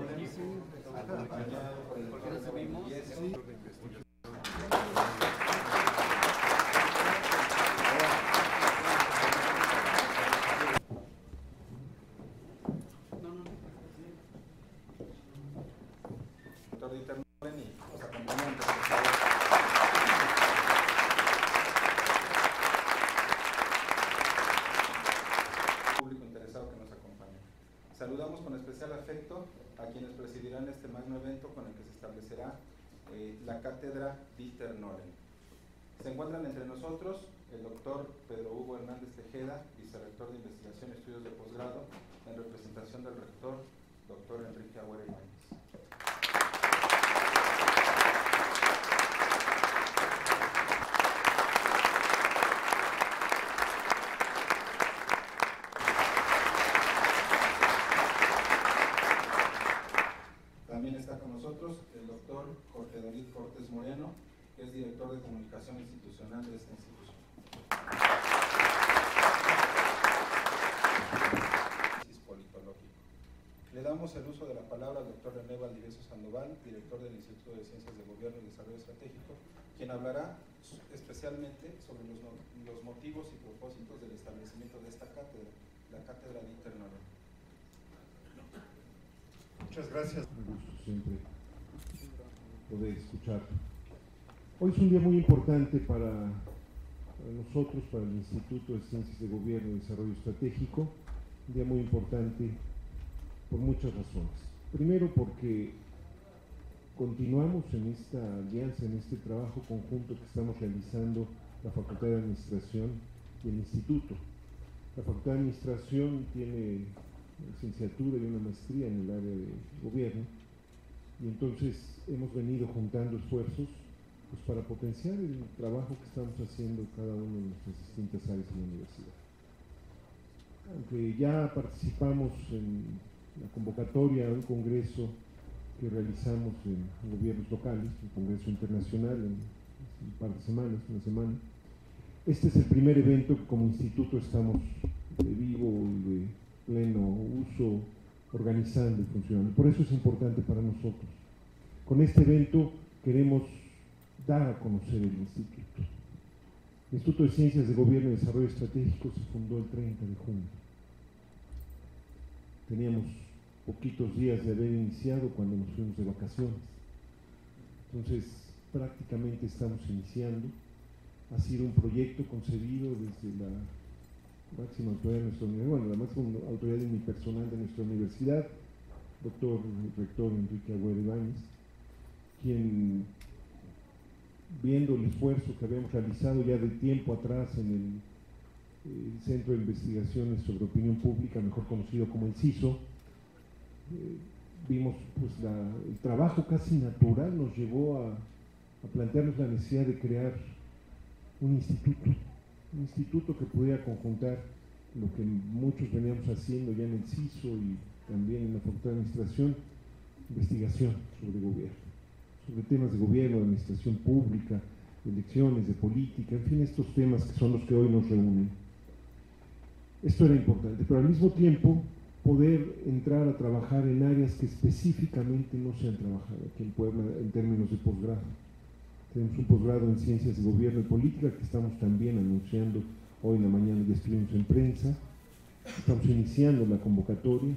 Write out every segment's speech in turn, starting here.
Nolen, acompañado por el doctor Guillesco. Doctor Dieter Nolen y los acompañantes, por favor. Público interesado que nos acompaña. Saludamos con especial afecto a quienes presidirán este magno evento con el que se establecerá la cátedra Dieter Nolen. Se encuentran entre nosotros el doctor Pedro Hugo Hernández Tejeda, vicerrector de Investigación y Estudios de Posgrado, en representación del rector, doctor Enrique Agüera Ibáñez. También está con nosotros el doctor Jorge David Cortés Moreno, que es director de Comunicación Institucional de esta institución. Politológico. Le damos el uso de la palabra al doctor René Valdivieso Sandoval, director del Instituto de Ciencias de Gobierno y Desarrollo Estratégico, quien hablará especialmente sobre los motivos y propósitos del establecimiento de esta cátedra, la cátedra Dieter Nolen. Muchas gracias. Un gusto siempre poder escuchar. Hoy es un día muy importante para nosotros, para el Instituto de Ciencias de Gobierno y Desarrollo Estratégico, un día muy importante por muchas razones. Primero, porque continuamos en esta alianza, en este trabajo conjunto que estamos realizando la Facultad de Administración y el Instituto. La Facultad de Administración tiene licenciatura y una maestría en el área de gobierno, y entonces hemos venido juntando esfuerzos pues, para potenciar el trabajo que estamos haciendo cada uno de nuestras distintas áreas en la universidad. Aunque ya participamos en la convocatoria a un congreso que realizamos en gobiernos locales, un congreso internacional en un par de semanas, una semana, este es el primer evento que como instituto estamos de vivo y de pleno uso, organizando y funcionando. Por eso es importante para nosotros. Con este evento queremos dar a conocer el instituto. El Instituto de Ciencias de Gobierno y Desarrollo Estratégico se fundó el 30 de junio. Teníamos poquitos días de haber iniciado cuando nos fuimos de vacaciones. Entonces, prácticamente estamos iniciando. Ha sido un proyecto concebido desde la máxima autoridad de nuestra universidad, bueno, la máxima autoridad unipersonal de nuestra universidad, doctor rector Enrique Agüera Ibáñez, quien, viendo el esfuerzo que habíamos realizado ya de tiempo atrás en el Centro de Investigaciones sobre Opinión Pública, mejor conocido como el CISO, vimos pues el trabajo casi natural nos llevó a plantearnos la necesidad de crear un instituto que pudiera conjuntar lo que muchos veníamos haciendo ya en el CISO y también en la Facultad de Administración, investigación sobre gobierno, sobre temas de gobierno, de administración pública, de elecciones, de política, en fin, estos temas que son los que hoy nos reúnen. Esto era importante, pero al mismo tiempo poder entrar a trabajar en áreas que específicamente no se han trabajado aquí en Puebla en términos de posgrado. Tenemos un posgrado en Ciencias de Gobierno y Política que estamos también anunciando hoy en la mañana, ya escribimos en prensa. Estamos iniciando la convocatoria.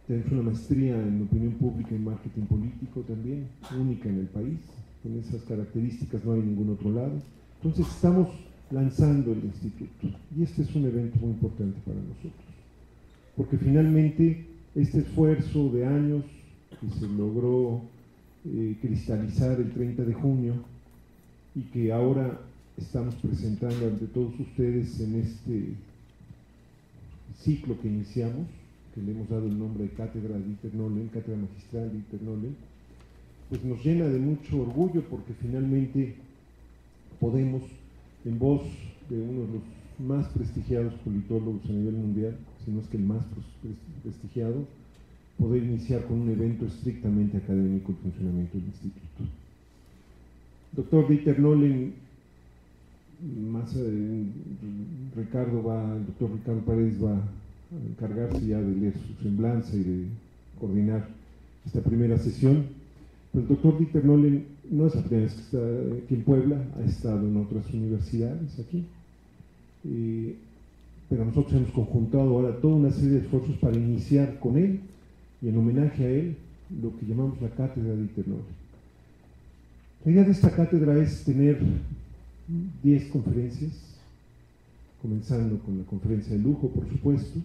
Tenemos una maestría en Opinión Pública y Marketing Político también, única en el país. Con esas características no hay ningún otro lado. Entonces estamos lanzando el instituto y este es un evento muy importante para nosotros, porque finalmente este esfuerzo de años que se logró cristalizar el 30 de junio y que ahora estamos presentando ante todos ustedes en este ciclo que iniciamos, que le hemos dado el nombre de Cátedra Dieter Nolen, Cátedra Magistral Dieter Nolen, pues nos llena de mucho orgullo porque finalmente podemos, en voz de uno de los más prestigiados politólogos a nivel mundial, si no es que el más prestigiado, poder iniciar con un evento estrictamente académico el funcionamiento del instituto. Doctor Dieter Nolen, el doctor Ricardo Paredes va a encargarse ya de leer su semblanza y de coordinar esta primera sesión. Pero el doctor Dieter Nolen no es la primera vez que está aquí en Puebla, ha estado en otras universidades aquí. Pero nosotros hemos conjuntado ahora toda una serie de esfuerzos para iniciar con él y en homenaje a él lo que llamamos la Cátedra Dieter Nolen. La idea de esta cátedra es tener 10 conferencias, comenzando con la conferencia de lujo, por supuesto,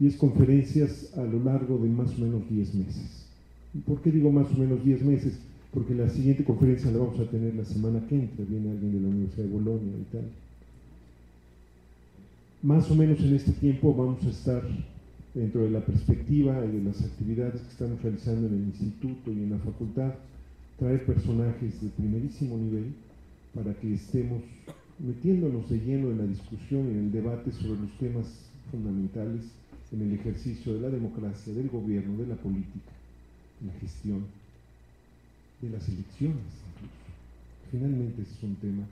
10 conferencias a lo largo de más o menos 10 meses. ¿Por qué digo más o menos 10 meses? Porque la siguiente conferencia la vamos a tener la semana que entra, viene alguien de la Universidad de Bolonia y tal. Más o menos en este tiempo vamos a estar dentro de la perspectiva y de las actividades que estamos realizando en el instituto y en la facultad, traer personajes de primerísimo nivel para que estemos metiéndonos de lleno en la discusión y en el debate sobre los temas fundamentales en el ejercicio de la democracia, del gobierno, de la política, de la gestión, de las elecciones incluso. Finalmente ese es un tema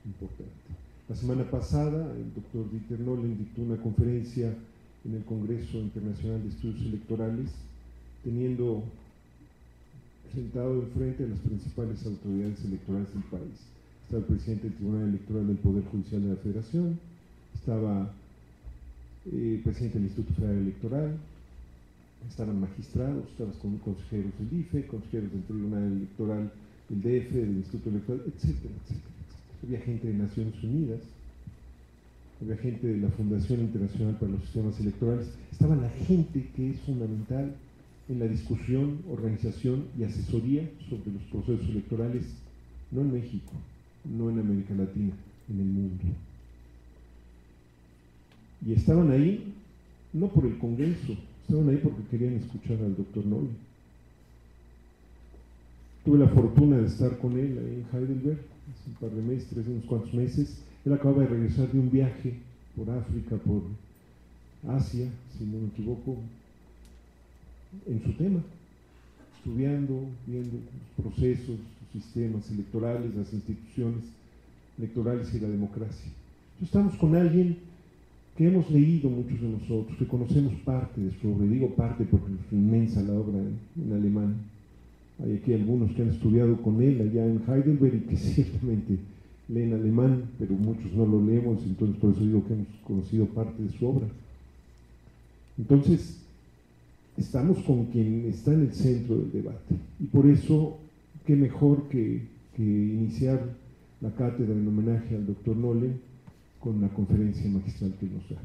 importante. La semana pasada el doctor Dieter Nolen dictó una conferencia en el Congreso Internacional de Estudios Electorales, teniendo sentado enfrente a las principales autoridades electorales del país. Estaba el presidente del Tribunal Electoral del Poder Judicial de la Federación, estaba el presidente del Instituto Federal Electoral, estaban magistrados, estaban consejeros del IFE, consejeros del Tribunal Electoral del DF, del Instituto Electoral, etcétera, etcétera. Había gente de Naciones Unidas, había gente de la Fundación Internacional para los Sistemas Electorales, estaba la gente que es fundamental en la discusión, organización y asesoría sobre los procesos electorales, no en México, no en América Latina, en el mundo. Y estaban ahí, no por el Congreso, estaban ahí porque querían escuchar al doctor Nolen. Tuve la fortuna de estar con él ahí en Heidelberg, hace un par de meses, unos cuantos meses. Él acaba de regresar de un viaje por África, por Asia, si no me equivoco, en su tema, estudiando, viendo los procesos, los sistemas electorales, las instituciones electorales y la democracia. Entonces estamos con alguien que hemos leído muchos de nosotros, que conocemos parte de su obra, y digo parte porque es inmensa la obra en alemán. Hay aquí algunos que han estudiado con él allá en Heidelberg y que ciertamente leen alemán, pero muchos no lo leemos, entonces por eso digo que hemos conocido parte de su obra. Entonces, estamos con quien está en el centro del debate, y por eso, qué mejor que iniciar la cátedra en homenaje al doctor Nolen con la conferencia magistral que nos da.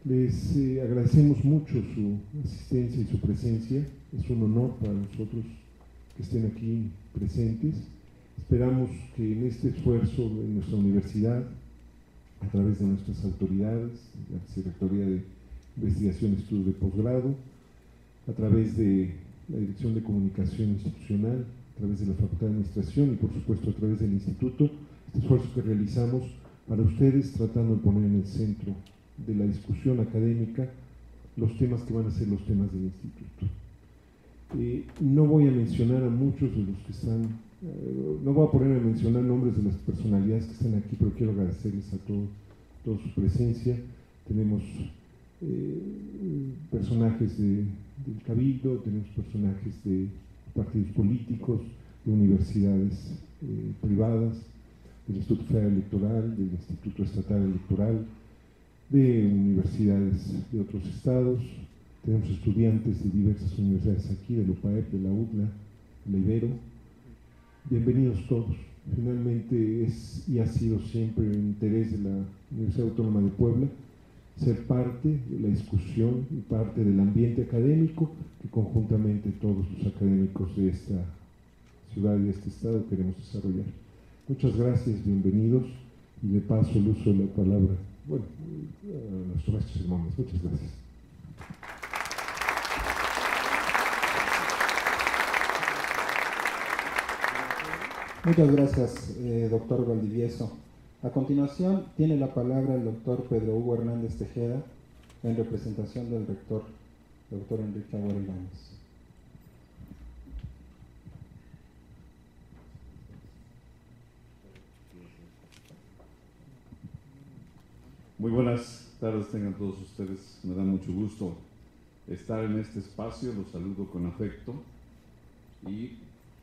Les agradecemos mucho su asistencia y su presencia, es un honor para nosotros que estén aquí presentes. Esperamos que en este esfuerzo de nuestra universidad, a través de nuestras autoridades, la Secretaría de Investigación y Estudios de Posgrado, a través de la Dirección de Comunicación Institucional, a través de la Facultad de Administración y por supuesto a través del Instituto, este esfuerzo que realizamos para ustedes, tratando de poner en el centro de la discusión académica los temas que van a ser los temas del Instituto. No voy a mencionar a muchos de los que están, no voy a poner a mencionar nombres de las personalidades que están aquí, pero quiero agradecerles a toda su presencia. Tenemos personajes del Cabildo, tenemos personajes de partidos políticos, de universidades privadas, del Instituto Federal Electoral, del Instituto Estatal Electoral, de universidades de otros estados. Tenemos estudiantes de diversas universidades aquí, de la UPAEP, de la UDLA, de la Ibero. Bienvenidos todos. Finalmente es y ha sido siempre el interés de la Universidad Autónoma de Puebla ser parte de la discusión y parte del ambiente académico que conjuntamente todos los académicos de esta ciudad y de este estado queremos desarrollar. Muchas gracias, bienvenidos, y le paso el uso de la palabra, bueno, a nuestros maestros hermanos. Muchas gracias. Muchas gracias, doctor Valdivieso. A continuación, tiene la palabra el doctor Pedro Hugo Hernández Tejeda, en representación del rector, doctor Enrique Agüero Ibáñez. Muy buenas tardes tengan todos ustedes, me da mucho gusto estar en este espacio. Los saludo con afecto y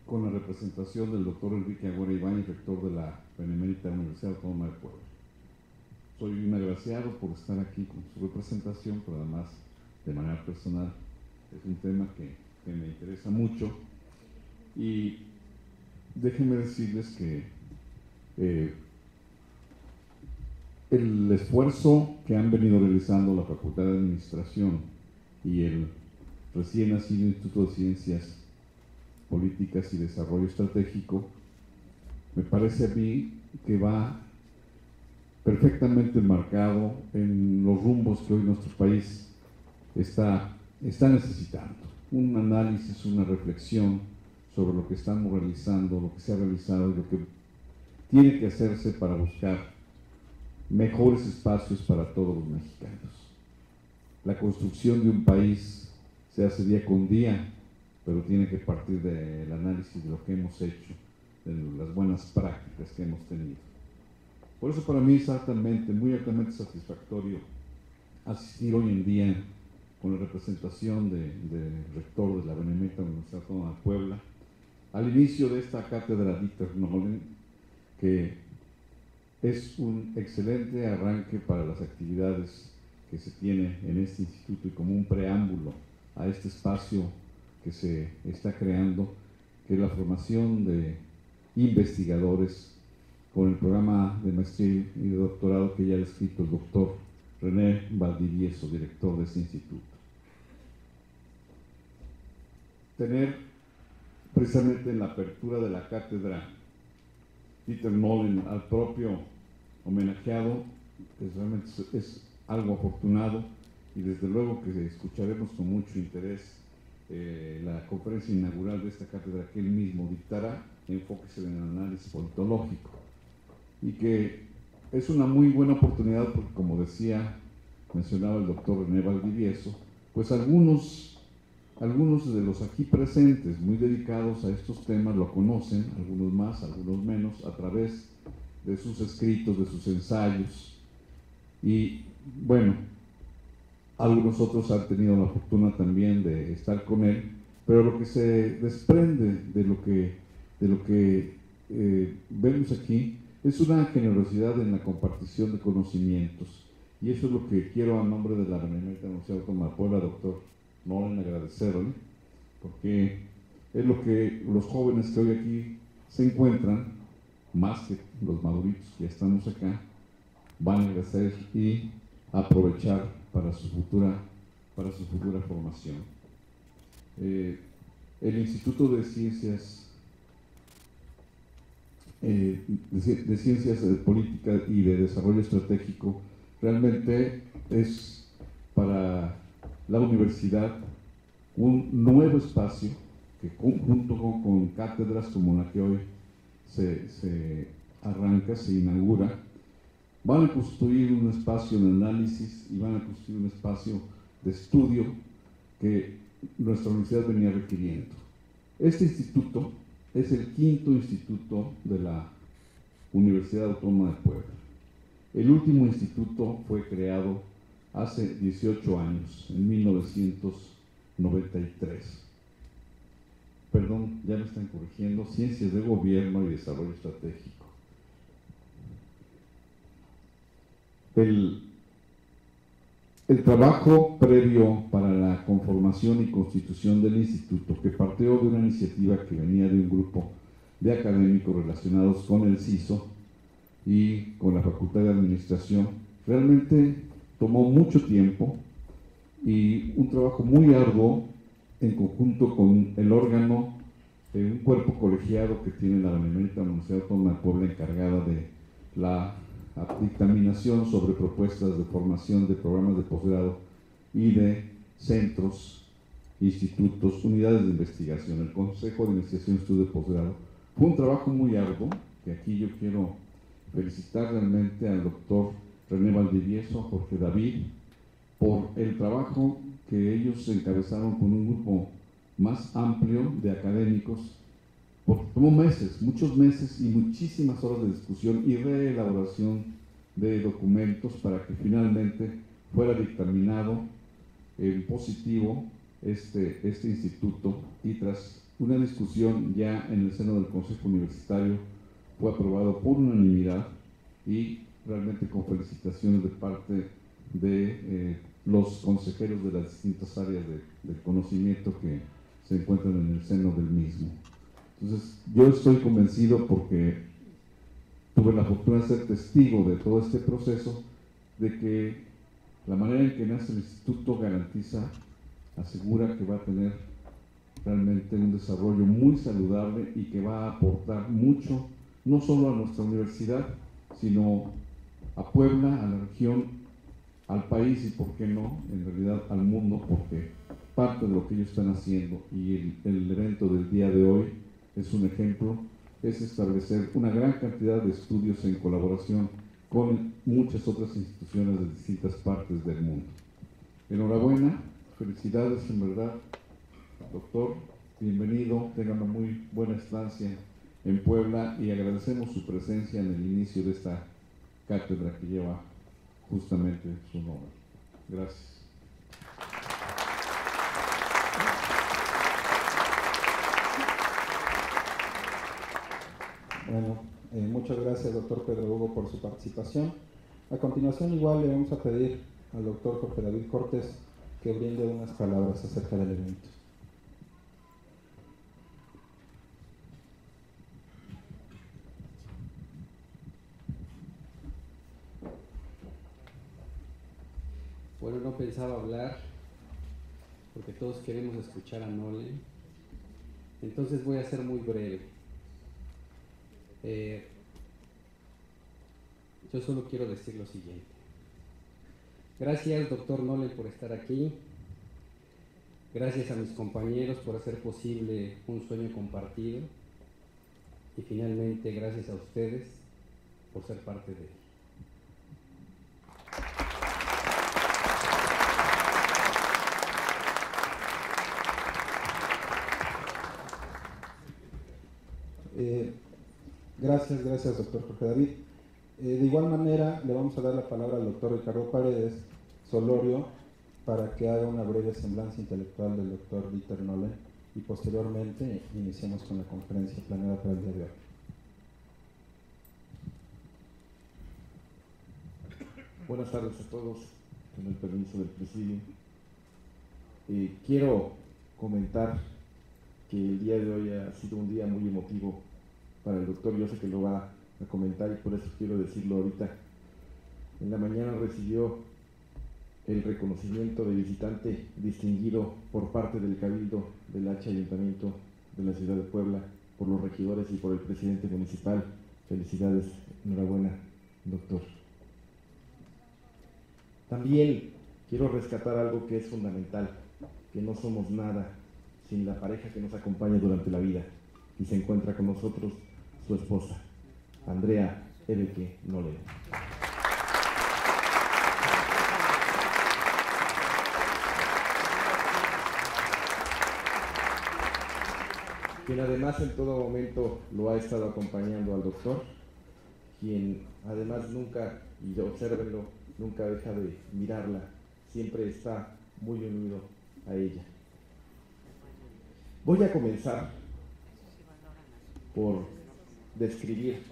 con la representación del doctor Enrique Agüera Ibáñez, rector de la Benemérita Universidad Autónoma de Puebla. Soy un agraciado por estar aquí con su representación, pero además de manera personal es un tema que me interesa mucho. Y déjenme decirles que el esfuerzo que han venido realizando la Facultad de Administración y el recién nacido Instituto de Ciencias Políticas y Desarrollo Estratégico, me parece a mí que va perfectamente enmarcado en los rumbos que hoy nuestro país está necesitando. Un análisis, una reflexión sobre lo que estamos realizando, lo que se ha realizado y lo que tiene que hacerse para buscar mejores espacios para todos los mexicanos. La construcción de un país se hace día con día, pero tiene que partir del análisis de lo que hemos hecho, de las buenas prácticas que hemos tenido. Por eso para mí es muy altamente satisfactorio asistir hoy en día con la representación del rector de la Benemérita Universidad Autónoma de Puebla al inicio de esta cátedra Dieter Nolen, que es un excelente arranque para las actividades que se tiene en este instituto y como un preámbulo a este espacio que se está creando, que es la formación de investigadores con el programa de maestría y de doctorado que ya ha descrito el doctor René Valdivieso, director de este instituto. Tener precisamente en la apertura de la cátedra Dieter Nolen al propio homenajeado, realmente es algo afortunado, y desde luego que escucharemos con mucho interés la conferencia inaugural de esta cátedra que él mismo dictará, enfoques en el análisis politológico, y que es una muy buena oportunidad porque, como mencionaba el doctor René Valdivieso, pues algunos de los aquí presentes muy dedicados a estos temas lo conocen, algunos más, algunos menos, a través de sus escritos, de sus ensayos, y bueno, algunos otros han tenido la fortuna también de estar con él, pero lo que se desprende de lo que vemos aquí es una generosidad en la compartición de conocimientos, y eso es lo que quiero, a nombre de la Benemérita Universidad Autónoma de Puebla, doctor Nolen, agradecerle, porque es lo que los jóvenes que hoy aquí se encuentran, más que los maduritos que ya estamos acá, van a agradecer y aprovechar para su futura formación. El Instituto de Ciencias de Ciencias de Política y de Desarrollo Estratégico realmente es para la universidad un nuevo espacio que, junto con cátedras como la que hoy se arranca, se inaugura, van a construir un espacio de análisis y van a construir un espacio de estudio que nuestra universidad venía requiriendo. Este instituto es el quinto instituto de la Universidad Autónoma de Puebla. El último instituto fue creado hace 18 años, en 1993. Perdón, ya me están corrigiendo, Ciencias de Gobierno y Desarrollo Estratégico. El trabajo previo para la conformación y constitución del instituto, que partió de una iniciativa que venía de un grupo de académicos relacionados con el CISO y con la Facultad de Administración, realmente tomó mucho tiempo y un trabajo muy arduo en conjunto con el órgano de un cuerpo colegiado que tiene la Benemérita Universidad Autónoma de Puebla, encargada de la dictaminación sobre propuestas de formación de programas de posgrado y de centros, institutos, unidades de investigación. El Consejo de Investigación y Estudio de Posgrado fue un trabajo muy arduo, que aquí yo quiero felicitar realmente al doctor René Valdivieso, a Jorge David, por el trabajo que ellos encabezaron con un grupo más amplio de académicos, porque tomó meses, muchos meses y muchísimas horas de discusión y reelaboración de documentos para que finalmente fuera dictaminado en positivo este instituto, y tras una discusión ya en el seno del Consejo Universitario fue aprobado por unanimidad y realmente con felicitaciones de parte de los consejeros de las distintas áreas del conocimiento que se encuentran en el seno del mismo. Entonces, yo estoy convencido, porque tuve la fortuna de ser testigo de todo este proceso, de que la manera en que nace el instituto garantiza, asegura que va a tener realmente un desarrollo muy saludable y que va a aportar mucho, no solo a nuestra universidad, sino a Puebla, a la región, al país y, por qué no, en realidad al mundo, porque parte de lo que ellos están haciendo, y el evento del día de hoy es un ejemplo, es establecer una gran cantidad de estudios en colaboración con muchas otras instituciones de distintas partes del mundo. Enhorabuena, felicidades en verdad, doctor, bienvenido, tenga una muy buena estancia en Puebla y agradecemos su presencia en el inicio de esta cátedra que lleva justamente su nombre. Gracias. Bueno, muchas gracias, doctor Pedro Hugo, por su participación. A continuación, igual le vamos a pedir al doctor Jorge David Cortés que brinde unas palabras acerca del evento. Bueno, no pensaba hablar porque todos queremos escuchar a Nolen, entonces voy a ser muy breve. Yo solo quiero decir lo siguiente. Gracias, doctor Nolen, por estar aquí. Gracias a mis compañeros por hacer posible un sueño compartido. Y finalmente, gracias a ustedes por ser parte de él. Gracias, doctor Jorge David. De igual manera, le vamos a dar la palabra al doctor Ricardo Paredes Solorio para que haga una breve semblanza intelectual del doctor Dieter Nolen y posteriormente iniciemos con la conferencia planeada para el día de hoy. Buenas tardes a todos, con el permiso del presidio. Quiero comentar que el día de hoy ha sido un día muy emotivo para el doctor. Yo sé que lo va a comentar y por eso quiero decirlo ahorita. En la mañana recibió el reconocimiento de visitante distinguido por parte del Cabildo del H Ayuntamiento de la ciudad de Puebla, por los regidores y por el presidente municipal. Felicidades, enhorabuena, doctor. También quiero rescatar algo que es fundamental, que no somos nada sin la pareja que nos acompaña durante la vida, y se encuentra con nosotros su esposa, Andrea Ebeke Nolen. Quien además en todo momento lo ha estado acompañando al doctor, quien además nunca, y obsérvenlo, nunca deja de mirarla, siempre está muy unido a ella. Voy a comenzar por describir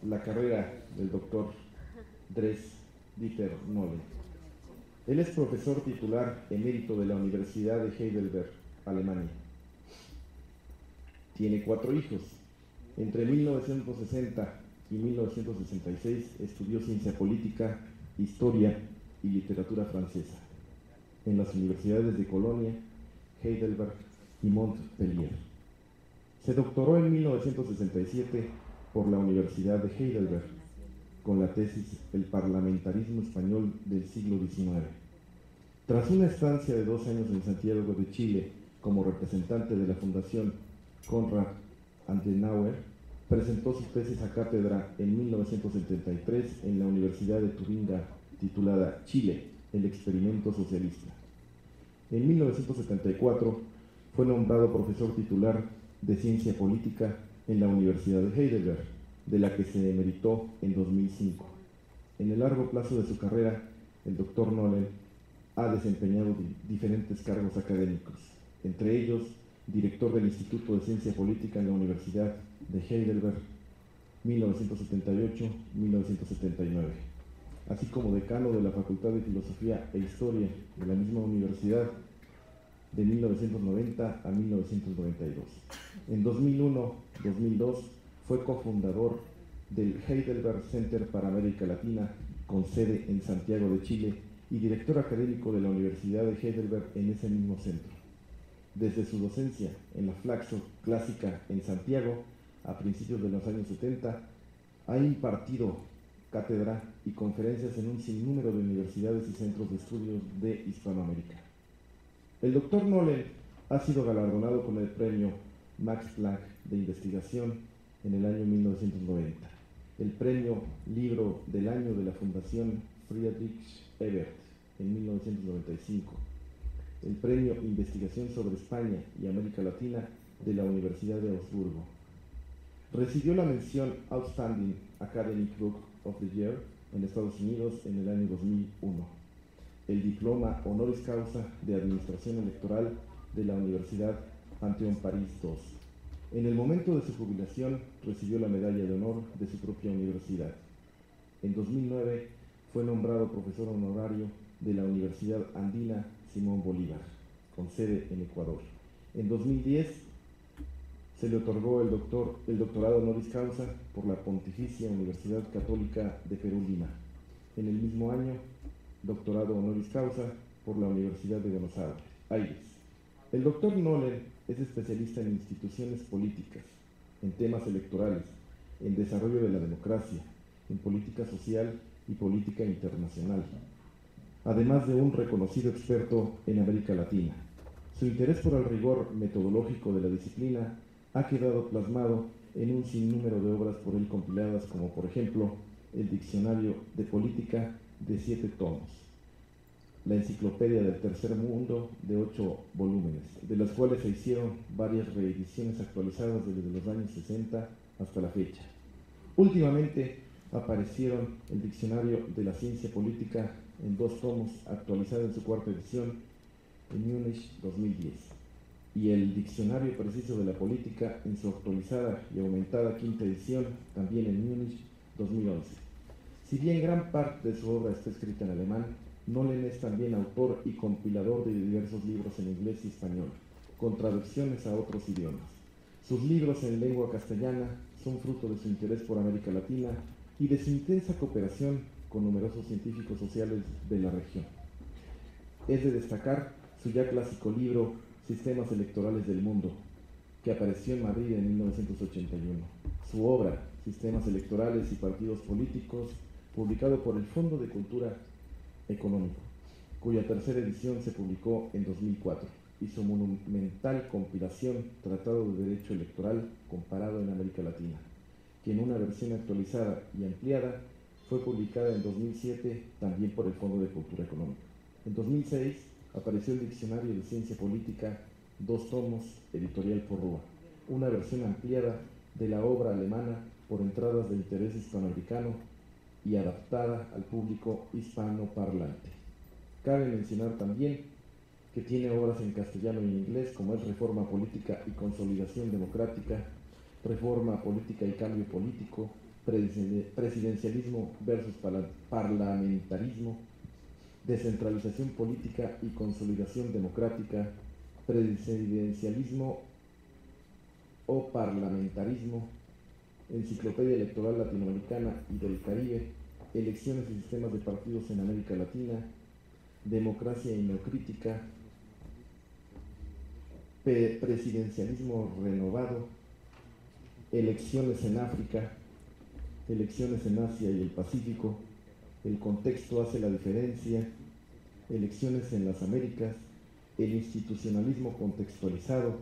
la carrera del doctor Dieter Nolen. Él es profesor titular emérito de la Universidad de Heidelberg, Alemania. Tiene 4 hijos. Entre 1960 y 1966 estudió ciencia política, historia y literatura francesa en las universidades de Colonia, Heidelberg y Montpellier. Se doctoró en 1967 por la Universidad de Heidelberg con la tesis El parlamentarismo español del siglo XIX. Tras una estancia de 2 años en Santiago de Chile como representante de la Fundación Konrad Adenauer, presentó su tesis a cátedra en 1973 en la Universidad de Tubinga, titulada Chile, el experimento socialista. En 1974 fue nombrado profesor titular de ciencia política en la Universidad de Heidelberg, de la que se emeritó en 2005. En el largo plazo de su carrera, el doctor Nolen ha desempeñado diferentes cargos académicos, entre ellos director del Instituto de Ciencia Política en la Universidad de Heidelberg, 1978-1979, así como decano de la Facultad de Filosofía e Historia de la misma universidad de 1990 a 1992. En 2001-2002 fue cofundador del Heidelberg Center para América Latina, con sede en Santiago de Chile, y director académico de la Universidad de Heidelberg en ese mismo centro. Desde su docencia en la Flaxo Clásica en Santiago, a principios de los años 70, ha impartido cátedra y conferencias en un sinnúmero de universidades y centros de estudios de Hispanoamérica. El doctor Nolen ha sido galardonado con el premio Max Planck de Investigación en el año 1990, el premio Libro del Año de la Fundación Friedrich Ebert en 1995, el premio Investigación sobre España y América Latina de la Universidad de Augsburgo. Recibió la mención Outstanding Academic Book of the Year en Estados Unidos en el año 2001, el diploma honoris causa de Administración Electoral de la Universidad Pantheon París II. En el momento de su jubilación recibió la medalla de honor de su propia universidad. En 2009 fue nombrado profesor honorario de la Universidad Andina Simón Bolívar, con sede en Ecuador. En 2010 se le otorgó el doctorado honoris causa por la Pontificia Universidad Católica de Perú Lima. En el mismo año, doctorado honoris causa por la Universidad de Buenos Aires. El doctor Nolen es especialista en instituciones políticas, en temas electorales, en desarrollo de la democracia, en política social y política internacional, además de un reconocido experto en América Latina. Su interés por el rigor metodológico de la disciplina ha quedado plasmado en un sinnúmero de obras por él compiladas, como por ejemplo el Diccionario de Política de 7 tomos, la Enciclopedia del Tercer Mundo de 8 volúmenes, de las cuales se hicieron varias reediciones actualizadas desde los años 60 hasta la fecha. Últimamente aparecieron el Diccionario de la Ciencia Política en 2 tomos, actualizado en su 4ª edición en Múnich 2010, y el Diccionario Preciso de la Política en su actualizada y aumentada 5ª edición, también en Múnich 2011. Si bien gran parte de su obra está escrita en alemán, Nolen es también autor y compilador de diversos libros en inglés y español, con traducciones a otros idiomas. Sus libros en lengua castellana son fruto de su interés por América Latina y de su intensa cooperación con numerosos científicos sociales de la región. Es de destacar su ya clásico libro Sistemas Electorales del Mundo, que apareció en Madrid en 1981. Su obra Sistemas Electorales y Partidos Políticos, publicado por el Fondo de Cultura Económico, cuya 3ª edición se publicó en 2004, y su monumental compilación Tratado de Derecho Electoral comparado en América Latina, que en una versión actualizada y ampliada fue publicada en 2007 también por el Fondo de Cultura Económica. En 2006 apareció el Diccionario de Ciencia Política, 2 tomos, editorial Porrúa, una versión ampliada de la obra alemana por entradas de interés hispanoamericano y adaptada al público hispanoparlante. Cabe mencionar también que tiene obras en castellano y en inglés, como es Reforma Política y Consolidación Democrática, Reforma Política y Cambio Político, Presidencialismo versus Parlamentarismo, Descentralización Política y Consolidación Democrática, Presidencialismo o Parlamentarismo, Enciclopedia Electoral Latinoamericana y del Caribe, Elecciones y Sistemas de Partidos en América Latina, Democracia y Neocrítica, Presidencialismo Renovado, Elecciones en África, Elecciones en Asia y el Pacífico, El contexto hace la diferencia, Elecciones en las Américas, El institucionalismo contextualizado,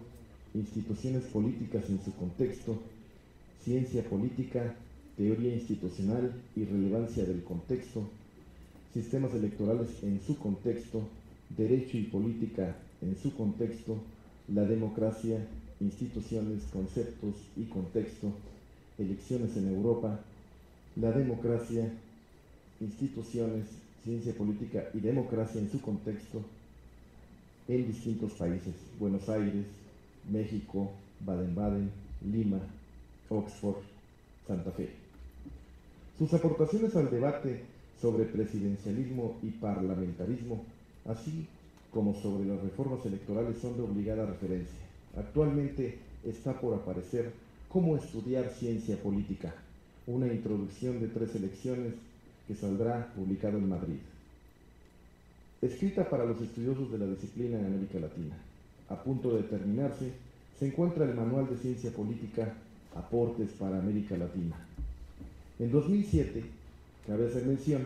Instituciones políticas en su contexto, Ciencia política, Teoría institucional y relevancia del contexto, Sistemas electorales en su contexto, Derecho y política en su contexto, La democracia, Instituciones, conceptos y contexto, Elecciones en Europa, La democracia, Instituciones, ciencia política y democracia en su contexto en distintos países: Buenos Aires, México, Baden-Baden, Lima, Oxford, Santa Fe. Sus aportaciones al debate sobre presidencialismo y parlamentarismo, así como sobre las reformas electorales, son de obligada referencia. Actualmente está por aparecer Cómo estudiar ciencia política, una introducción de 3 elecciones, que saldrá publicado en Madrid. Escrita para los estudiosos de la disciplina en América Latina. A punto de terminarse, se encuentra el Manual de Ciencia Política, Aportes para América Latina. En 2007, cabe hacer mención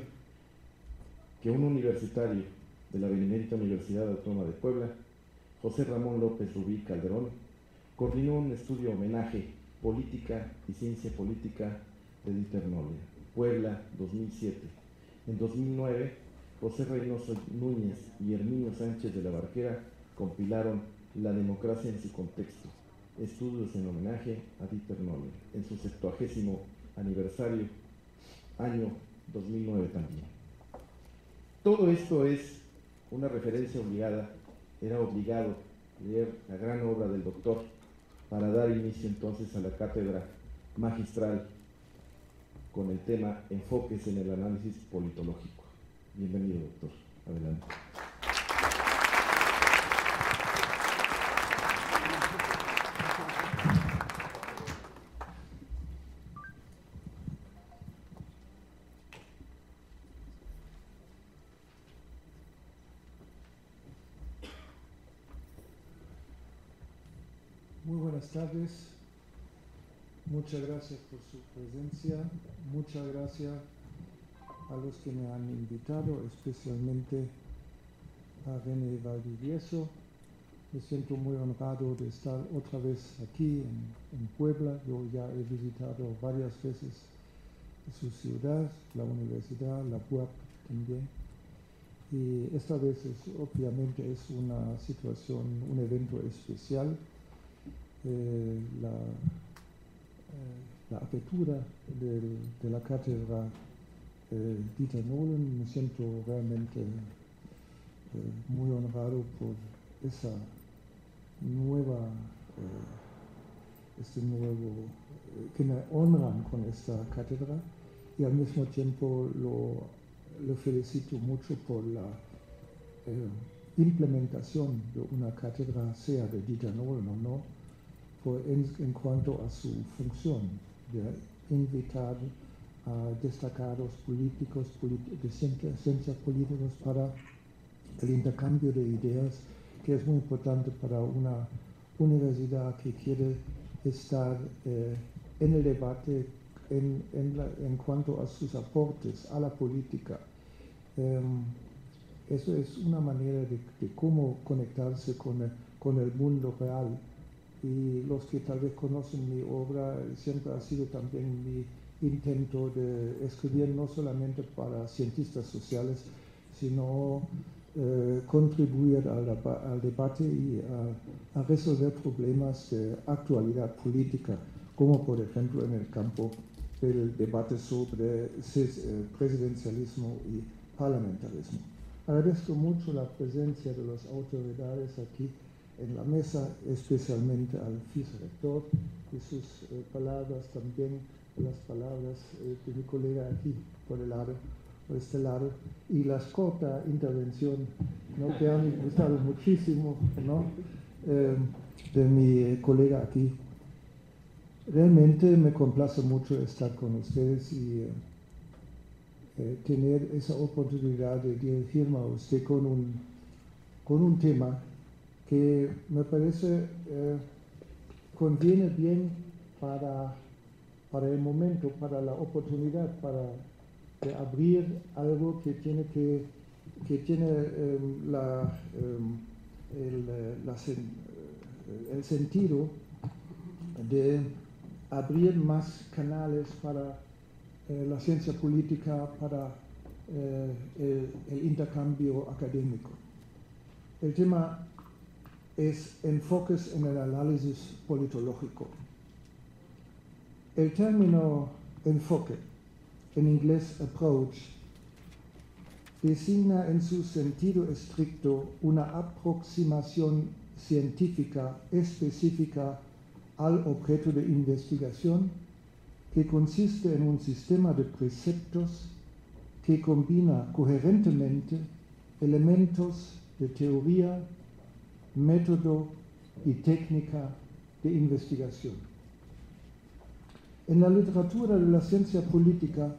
que un universitario de la Benemérita Universidad Autónoma de Puebla, José Ramón López Rubí Calderón, coordinó un estudio homenaje Política y Ciencia Política de Dieter Nolen, Puebla, 2007. En 2009, José Reynoso Núñez y Herminio Sánchez de la Barquera compilaron La democracia en su contexto, estudios en homenaje a Dieter Nolen, en su 70º aniversario, año 2009 también. Todo esto es una referencia obligada. Era obligado leer la gran obra del doctor para dar inicio entonces a la cátedra magistral con el tema Enfoques en el análisis politológico. Bienvenido, doctor. Adelante. Muy buenas tardes, muchas gracias por su presencia, muchas gracias a los que me han invitado, especialmente a René Valdivieso. Me siento muy honrado de estar otra vez aquí en Puebla. Yo ya he visitado varias veces su ciudad, la universidad, la UAP también. Y esta vez obviamente es una situación, un evento especial. La apertura de la cátedra Dieter Nolen, me siento realmente muy honrado por esa nueva, que me honran con esta cátedra, y al mismo tiempo lo felicito mucho por la implementación de una cátedra, sea de Dieter Nolen o no, en cuanto a su función de invitar a destacados políticos de ciencias políticas para el intercambio de ideas, que es muy importante para una universidad que quiere estar en el debate en cuanto a sus aportes a la política. Eso es una manera de cómo conectarse con el mundo real. Y los que tal vez conocen mi obra, siempre ha sido también mi intento de escribir no solamente para cientistas sociales, sino contribuir al debate y a resolver problemas de actualidad política, como por ejemplo en el campo del debate sobre presidencialismo y parlamentarismo. Agradezco mucho la presencia de las autoridades aquí en la mesa, especialmente al vicerrector y sus palabras, también las palabras de mi colega aquí por este lado, y la corta intervención, ¿no?, que han gustado muchísimo, ¿no?, de mi colega aquí. Realmente me complace mucho estar con ustedes y tener esa oportunidad de dirigirme a usted con un tema que me parece conviene bien para el momento, para la oportunidad, de abrir algo que tiene el sentido de abrir más canales para la ciencia política, para el intercambio académico. El tema es enfoques en el análisis politológico. El término enfoque, en inglés approach, designa en su sentido estricto una aproximación científica específica al objeto de investigación que consiste en un sistema de preceptos que combina coherentemente elementos de teoría, método y técnica de investigación. En la literatura de la ciencia política,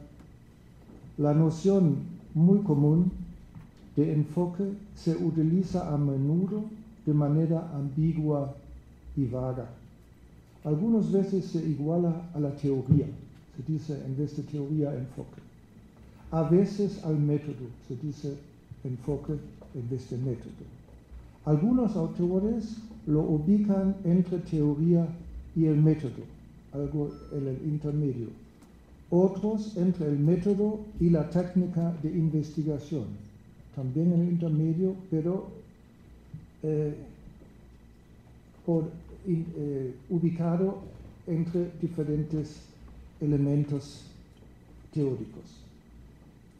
la noción muy común de enfoque se utiliza a menudo de manera ambigua y vaga. Algunas veces se iguala a la teoría, se dice en vez de teoría enfoque. A veces al método, se dice enfoque en vez de método. Algunos autores lo ubican entre teoría y el método, algo en el intermedio. Otros entre el método y la técnica de investigación, también en el intermedio, pero ubicado entre diferentes elementos teóricos.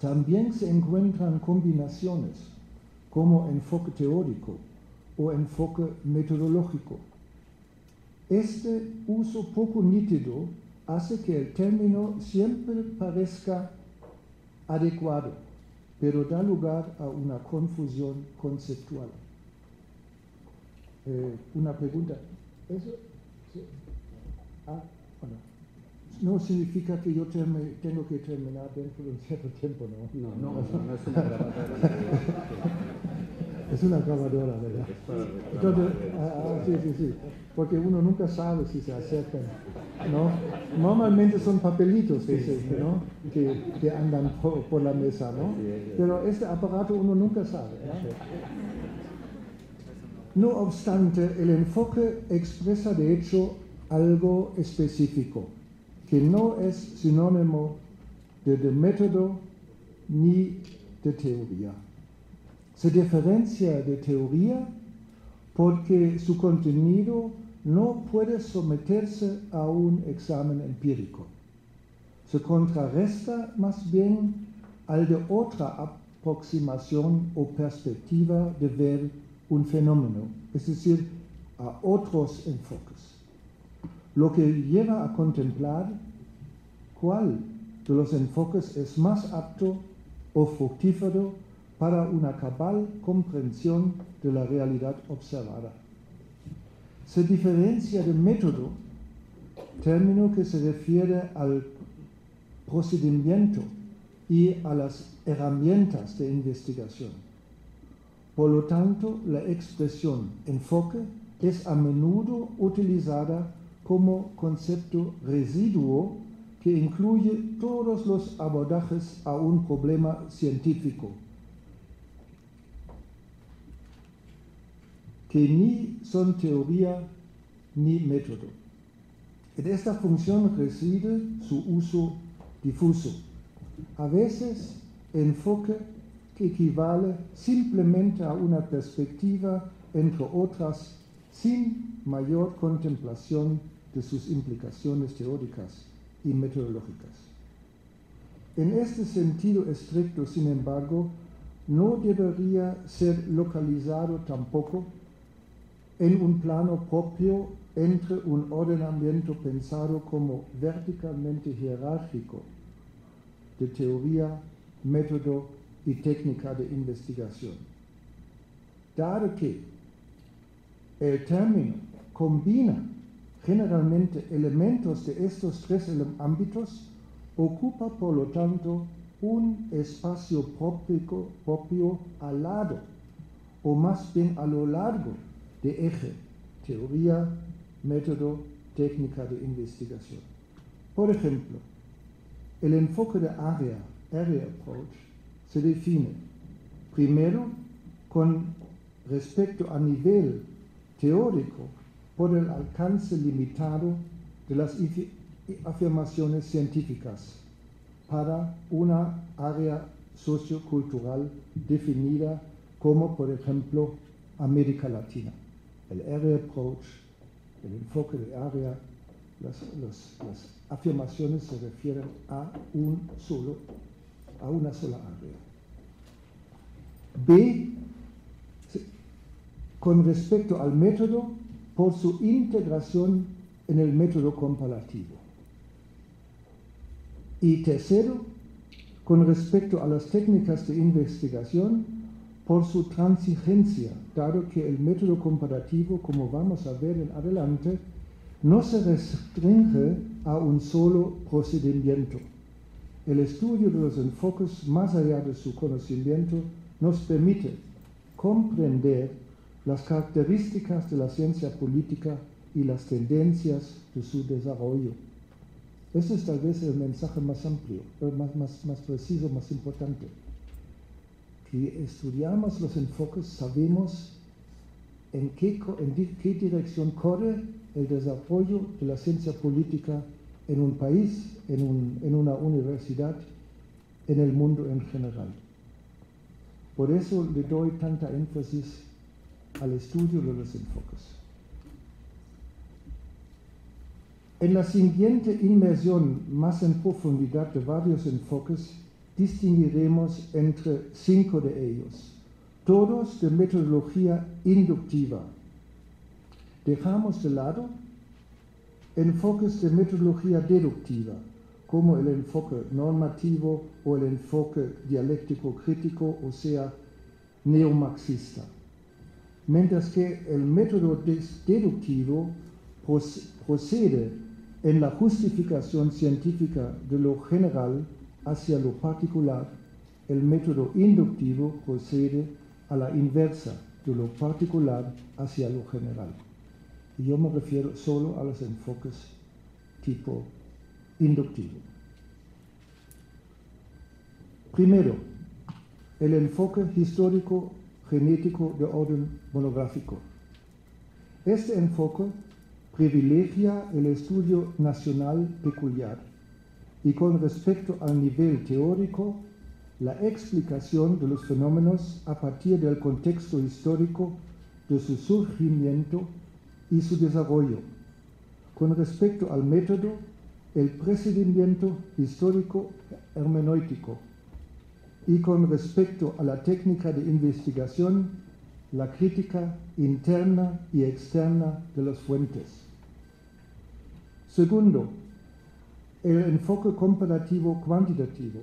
También se encuentran combinaciones como enfoque teórico o enfoque metodológico. Este uso poco nítido hace que el término siempre parezca adecuado, pero da lugar a una confusión conceptual. Una pregunta. ¿Eso? Sí. Bueno. No significa que yo tengo que terminar dentro de un cierto tiempo, ¿no? No es una grabadora. Es una grabadora, ¿verdad? Entonces, sí. Porque uno nunca sabe si se acercan, ¿no? Normalmente son papelitos ¿no? que andan por la mesa, ¿no? Pero este aparato uno nunca sabe, ¿no? No obstante, el enfoque expresa de hecho algo específico, que no es sinónimo de método ni de teoría. Se diferencia de teoría porque su contenido no puede someterse a un examen empírico. Se contrarresta más bien al de otra aproximación o perspectiva de ver un fenómeno, es decir, a otros enfoques. Lo que lleva a contemplar cuál de los enfoques es más apto o fructífero para una cabal comprensión de la realidad observada. Se diferencia de método, término que se refiere al procedimiento y a las herramientas de investigación. Por lo tanto, la expresión enfoque es a menudo utilizada como concepto residuo que incluye todos los abordajes a un problema científico, que ni son teoría ni método. En esta función reside su uso difuso. A veces, enfoque que equivale simplemente a una perspectiva, entre otras, sin mayor contemplación de sus implicaciones teóricas y metodológicas. En este sentido estricto, sin embargo, no debería ser localizado tampoco en un plano propio entre un ordenamiento pensado como verticalmente jerárquico de teoría, método y técnica de investigación. Dado que el término combina generalmente elementos de estos tres ámbitos, ocupa por lo tanto un espacio propio al lado, o más bien a lo largo de eje, teoría, método, técnica de investigación. Por ejemplo, el enfoque de area approach, se define primero con respecto a nivel teórico por el alcance limitado de las afirmaciones científicas para una área sociocultural definida como, por ejemplo, América Latina. El area approach, el enfoque de área, las afirmaciones se refieren a una sola área. B, con respecto al método, por su integración en el método comparativo. Y tercero, con respecto a las técnicas de investigación, por su transigencia, dado que el método comparativo, como vamos a ver en adelante, no se restringe a un solo procedimiento. El estudio de los enfoques más allá de su conocimiento nos permite comprender las características de la ciencia política y las tendencias de su desarrollo. Ese es tal vez el mensaje más amplio, más preciso, más importante. Que estudiamos los enfoques, sabemos en qué dirección corre el desarrollo de la ciencia política en un país, en una universidad, en el mundo en general. Por eso le doy tanta énfasis al estudio de los enfoques. En la siguiente inmersión más en profundidad de varios enfoques, distinguiremos entre 5 de ellos, todos de metodología inductiva. Dejamos de lado enfoques de metodología deductiva, como el enfoque normativo o el enfoque dialéctico crítico, o sea, neomarxista. Mientras que el método deductivo procede en la justificación científica de lo general hacia lo particular, el método inductivo procede a la inversa, de lo particular hacia lo general. Y yo me refiero solo a los enfoques tipo inductivo. Primero, el enfoque histórico genético de orden monográfico. Este enfoque privilegia el estudio nacional peculiar y con respecto al nivel teórico, la explicación de los fenómenos a partir del contexto histórico de su surgimiento y su desarrollo. Con respecto al método, el procedimiento histórico hermenéutico, y con respecto a la técnica de investigación, la crítica interna y externa de las fuentes. Segundo, el enfoque comparativo cuantitativo.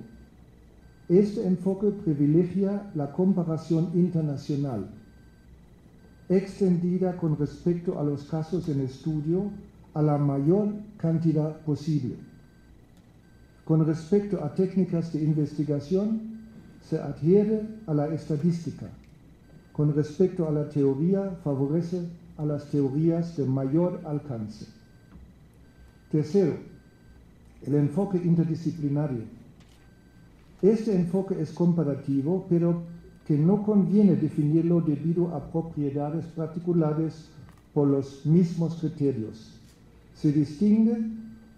Este enfoque privilegia la comparación internacional, extendida con respecto a los casos en estudio a la mayor cantidad posible. Con respecto a técnicas de investigación, se adhiere a la estadística. Con respecto a la teoría, favorece a las teorías de mayor alcance. Tercero, el enfoque interdisciplinario. Este enfoque es comparativo, pero que no conviene definirlo debido a propiedades particulares por los mismos criterios. Se distingue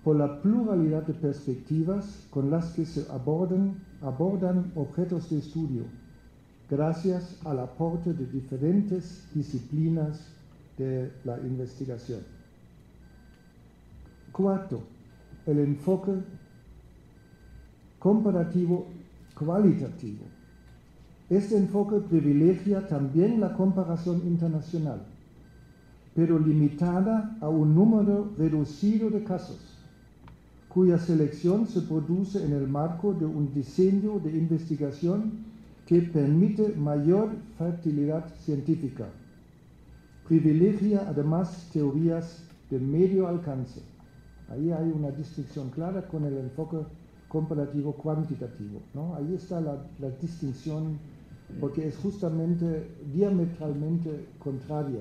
por la pluralidad de perspectivas con las que se abordan objetos de estudio, gracias al aporte de diferentes disciplinas de la investigación. Cuarto, el enfoque comparativo cualitativo. Este enfoque privilegia también la comparación internacional, pero limitada a un número reducido de casos, cuya selección se produce en el marco de un diseño de investigación que permite mayor fertilidad científica. Privilegia además teorías de medio alcance. Ahí hay una distinción clara con el enfoque comparativo cuantitativo, ¿no? Ahí está la distinción, porque es justamente diametralmente contraria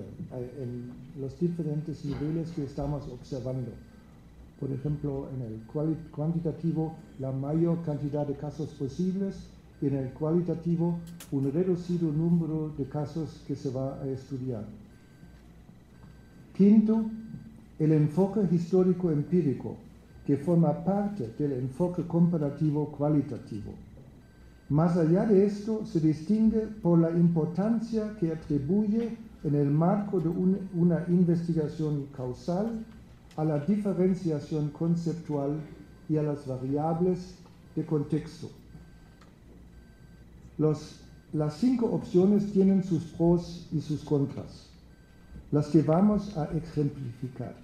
en los diferentes niveles que estamos observando. Por ejemplo, en el cuantitativo, la mayor cantidad de casos posibles, y en el cualitativo, un reducido número de casos que se va a estudiar. Quinto, el enfoque histórico-empírico, que forma parte del enfoque comparativo cualitativo. Más allá de esto, se distingue por la importancia que atribuye en el marco de una investigación causal a la diferenciación conceptual y a las variables de contexto. Los Las 5 opciones tienen sus pros y sus contras, las que vamos a ejemplificar.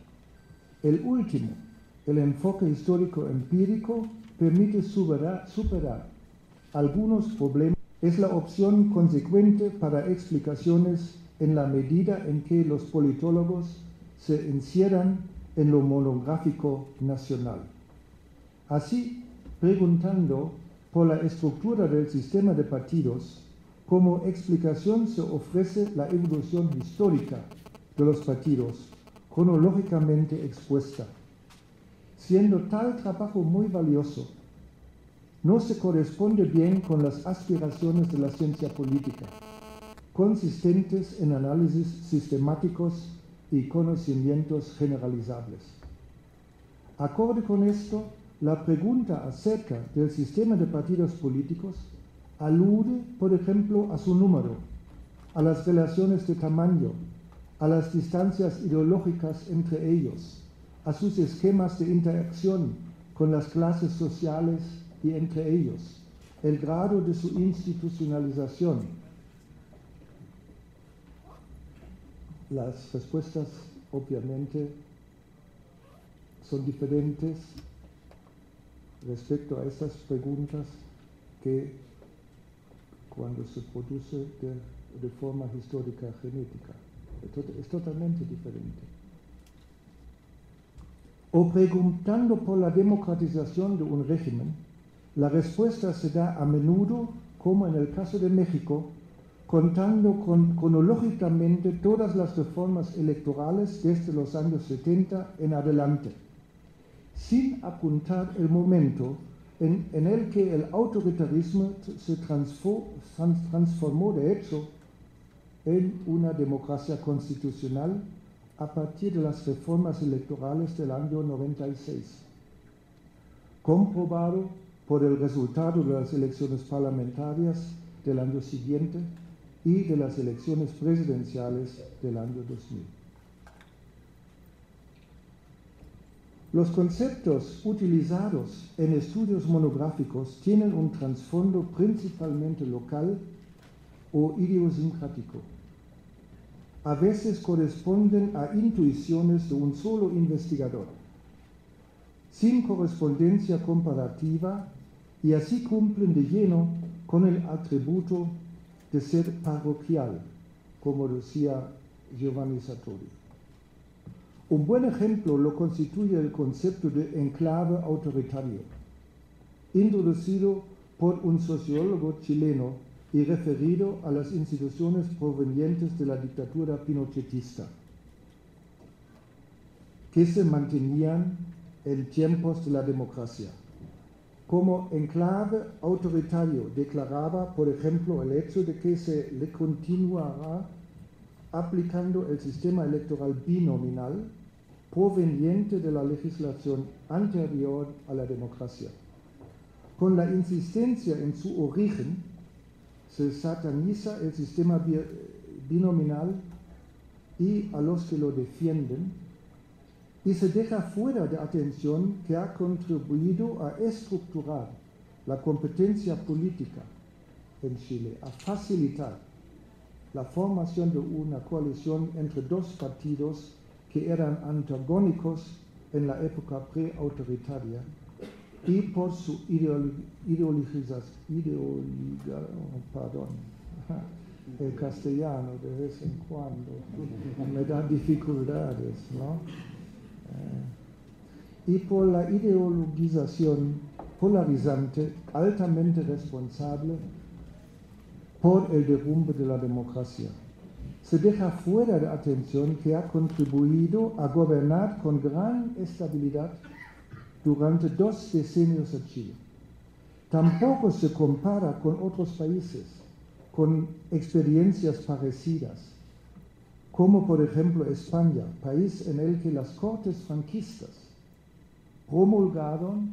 El último, el enfoque histórico empírico, permite superar algunos problemas. Es la opción consecuente para explicaciones en la medida en que los politólogos se encierran en lo monográfico nacional. Así, preguntando por la estructura del sistema de partidos, como explicación se ofrece la evolución histórica de los partidos, cronológicamente expuesta. Siendo tal trabajo muy valioso, no se corresponde bien con las aspiraciones de la ciencia política, consistentes en análisis sistemáticos y conocimientos generalizables. Acorde con esto, la pregunta acerca del sistema de partidos políticos alude, por ejemplo, a su número, a las relaciones de tamaño, a las distancias ideológicas entre ellos, a sus esquemas de interacción con las clases sociales y entre ellos, el grado de su institucionalización. Las respuestas, obviamente, son diferentes respecto a estas preguntas que cuando se produce de forma histórica genética. Es totalmente diferente. O preguntando por la democratización de un régimen, la respuesta se da a menudo, como en el caso de México, contando cronológicamente todas las reformas electorales desde los años 70 en adelante, sin apuntar el momento en el que el autoritarismo se transformó de hecho en una democracia constitucional a partir de las reformas electorales del año 96, comprobado por el resultado de las elecciones parlamentarias del año siguiente y de las elecciones presidenciales del año 2000. Los conceptos utilizados en estudios monográficos tienen un trasfondo principalmente local o idiosincrático. A veces corresponden a intuiciones de un solo investigador, sin correspondencia comparativa, y así cumplen de lleno con el atributo de ser parroquial, como decía Giovanni Sartori. Un buen ejemplo lo constituye el concepto de enclave autoritario, introducido por un sociólogo chileno y referido a las instituciones provenientes de la dictadura pinochetista, que se mantenían en tiempos de la democracia. Como enclave autoritario declaraba, por ejemplo, el hecho de que se le continuará aplicando el sistema electoral binominal proveniente de la legislación anterior a la democracia. Con la insistencia en su origen, se sataniza el sistema binominal y a los que lo defienden, y se deja fuera de atención que ha contribuido a estructurar la competencia política en Chile, a facilitar la formación de una coalición entre dos partidos que eran antagónicos en la época preautoritaria y por su el castellano de vez en cuando me da dificultades, ¿no? Y por la ideologización polarizante altamente responsable por el derrumbe de la democracia. Se deja fuera de atención que ha contribuido a gobernar con gran estabilidad durante 2 decenios a Chile. Tampoco se compara con otros países con experiencias parecidas, como por ejemplo España, país en el que las Cortes franquistas promulgaron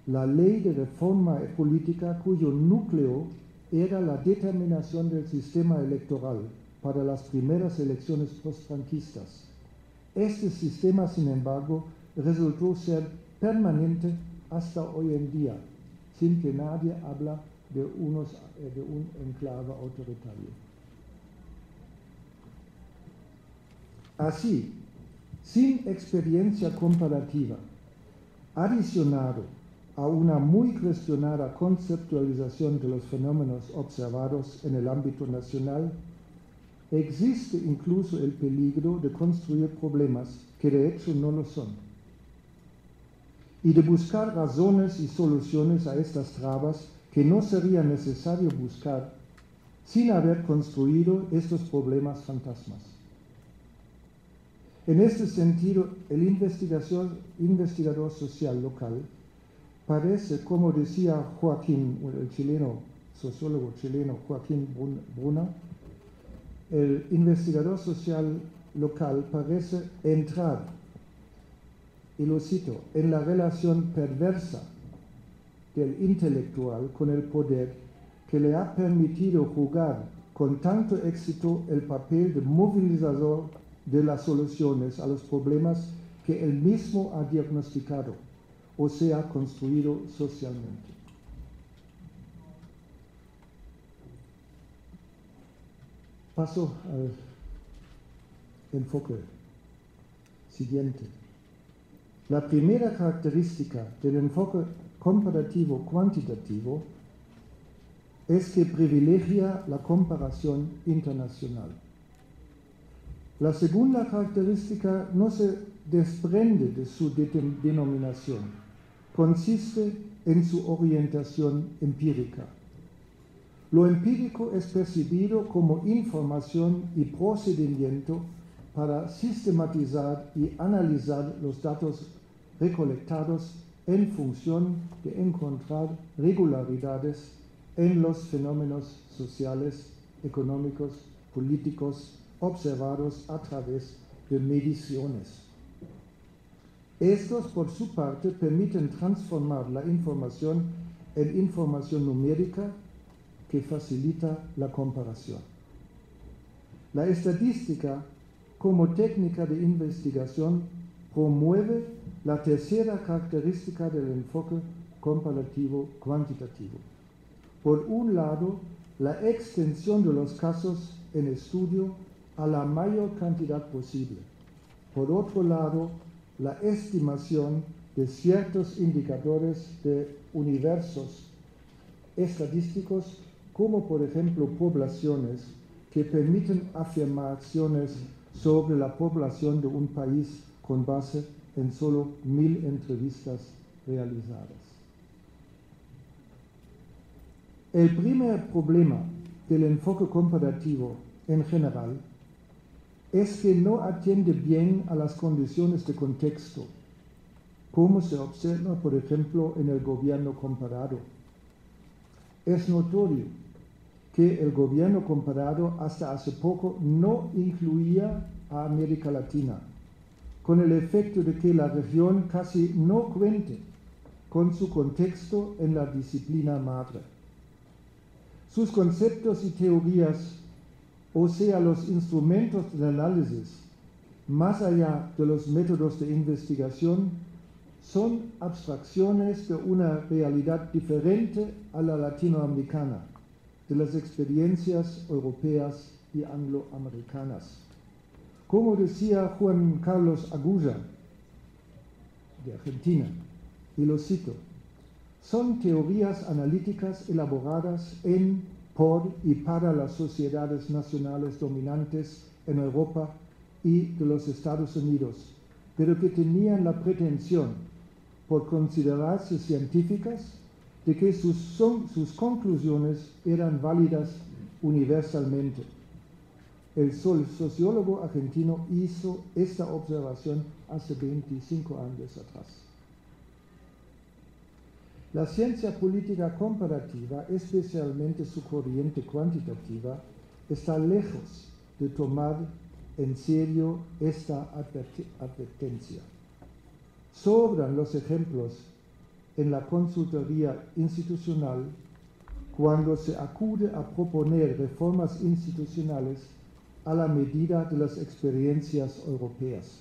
la ley de reforma política cuyo núcleo era la determinación del sistema electoral para las primeras elecciones postfranquistas. Este sistema, sin embargo, resultó ser permanente hasta hoy en día, sin que nadie habla de un enclave autoritario. Así, sin experiencia comparativa, adicionado a una muy cuestionada conceptualización de los fenómenos observados en el ámbito nacional, existe incluso el peligro de construir problemas que de hecho no lo son, y de buscar razones y soluciones a estas trabas que no sería necesario buscar sin haber construido estos problemas fantasmas. En este sentido, el investigador social local parece, como decía Joaquín, el sociólogo chileno Joaquín Bruna, el investigador social local parece entrar, y lo cito, en la relación perversa del intelectual con el poder que le ha permitido jugar con tanto éxito el papel de movilizador de las soluciones a los problemas que él mismo ha diagnosticado o se ha construido socialmente. Paso al enfoque siguiente. La primera característica del enfoque comparativo cuantitativo es que privilegia la comparación internacional. La segunda característica no se desprende de su denominación, consiste en su orientación empírica. Lo empírico es percibido como información y procedimiento para sistematizar y analizar los datos recolectados en función de encontrar regularidades en los fenómenos sociales, económicos, políticos, observados a través de mediciones. Estos, por su parte, permiten transformar la información en información numérica que facilita la comparación. La estadística, como técnica de investigación, promueve la tercera característica del enfoque comparativo cuantitativo. Por un lado, la extensión de los casos en estudio a la mayor cantidad posible. Por otro lado, la estimación de ciertos indicadores de universos estadísticos, como por ejemplo poblaciones, que permiten afirmaciones sobre la población de un país con base en solo 1000 entrevistas realizadas. El primer problema del enfoque comparativo en general es que no atiende bien a las condiciones de contexto, como se observa, por ejemplo, en el gobierno comparado. Es notorio que el gobierno comparado hasta hace poco no incluía a América Latina, con el efecto de que la región casi no cuente con su contexto en la disciplina madre. Sus conceptos y teorías, o sea, los instrumentos de análisis, más allá de los métodos de investigación, son abstracciones de una realidad diferente a la latinoamericana, de las experiencias europeas y angloamericanas. Como decía Juan Carlos Agulla, de Argentina, y lo cito, son teorías analíticas elaboradas en, por y para las sociedades nacionales dominantes en Europa y de los Estados Unidos, pero que tenían la pretensión, por considerarse científicas, de que sus conclusiones eran válidas universalmente. El sociólogo argentino hizo esta observación hace 25 años atrás. La ciencia política comparativa, especialmente su corriente cuantitativa, está lejos de tomar en serio esta advertencia. Sobran los ejemplos en la consultoría institucional cuando se acude a proponer reformas institucionales a la medida de las experiencias europeas.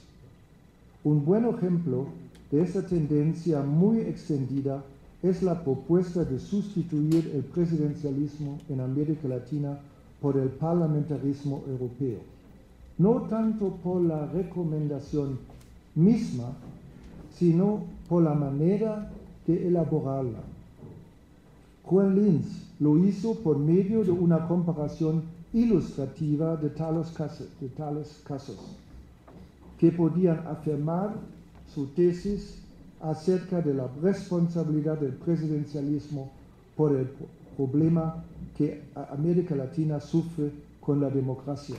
Un buen ejemplo de esta tendencia muy extendida es la propuesta de sustituir el presidencialismo en América Latina por el parlamentarismo europeo, no tanto por la recomendación misma, sino por la manera de elaborarla. Juan Linz lo hizo por medio de una comparación ilustrativa de tales casos, que podían afirmar su tesis acerca de la responsabilidad del presidencialismo por el problema que América Latina sufre con la democracia.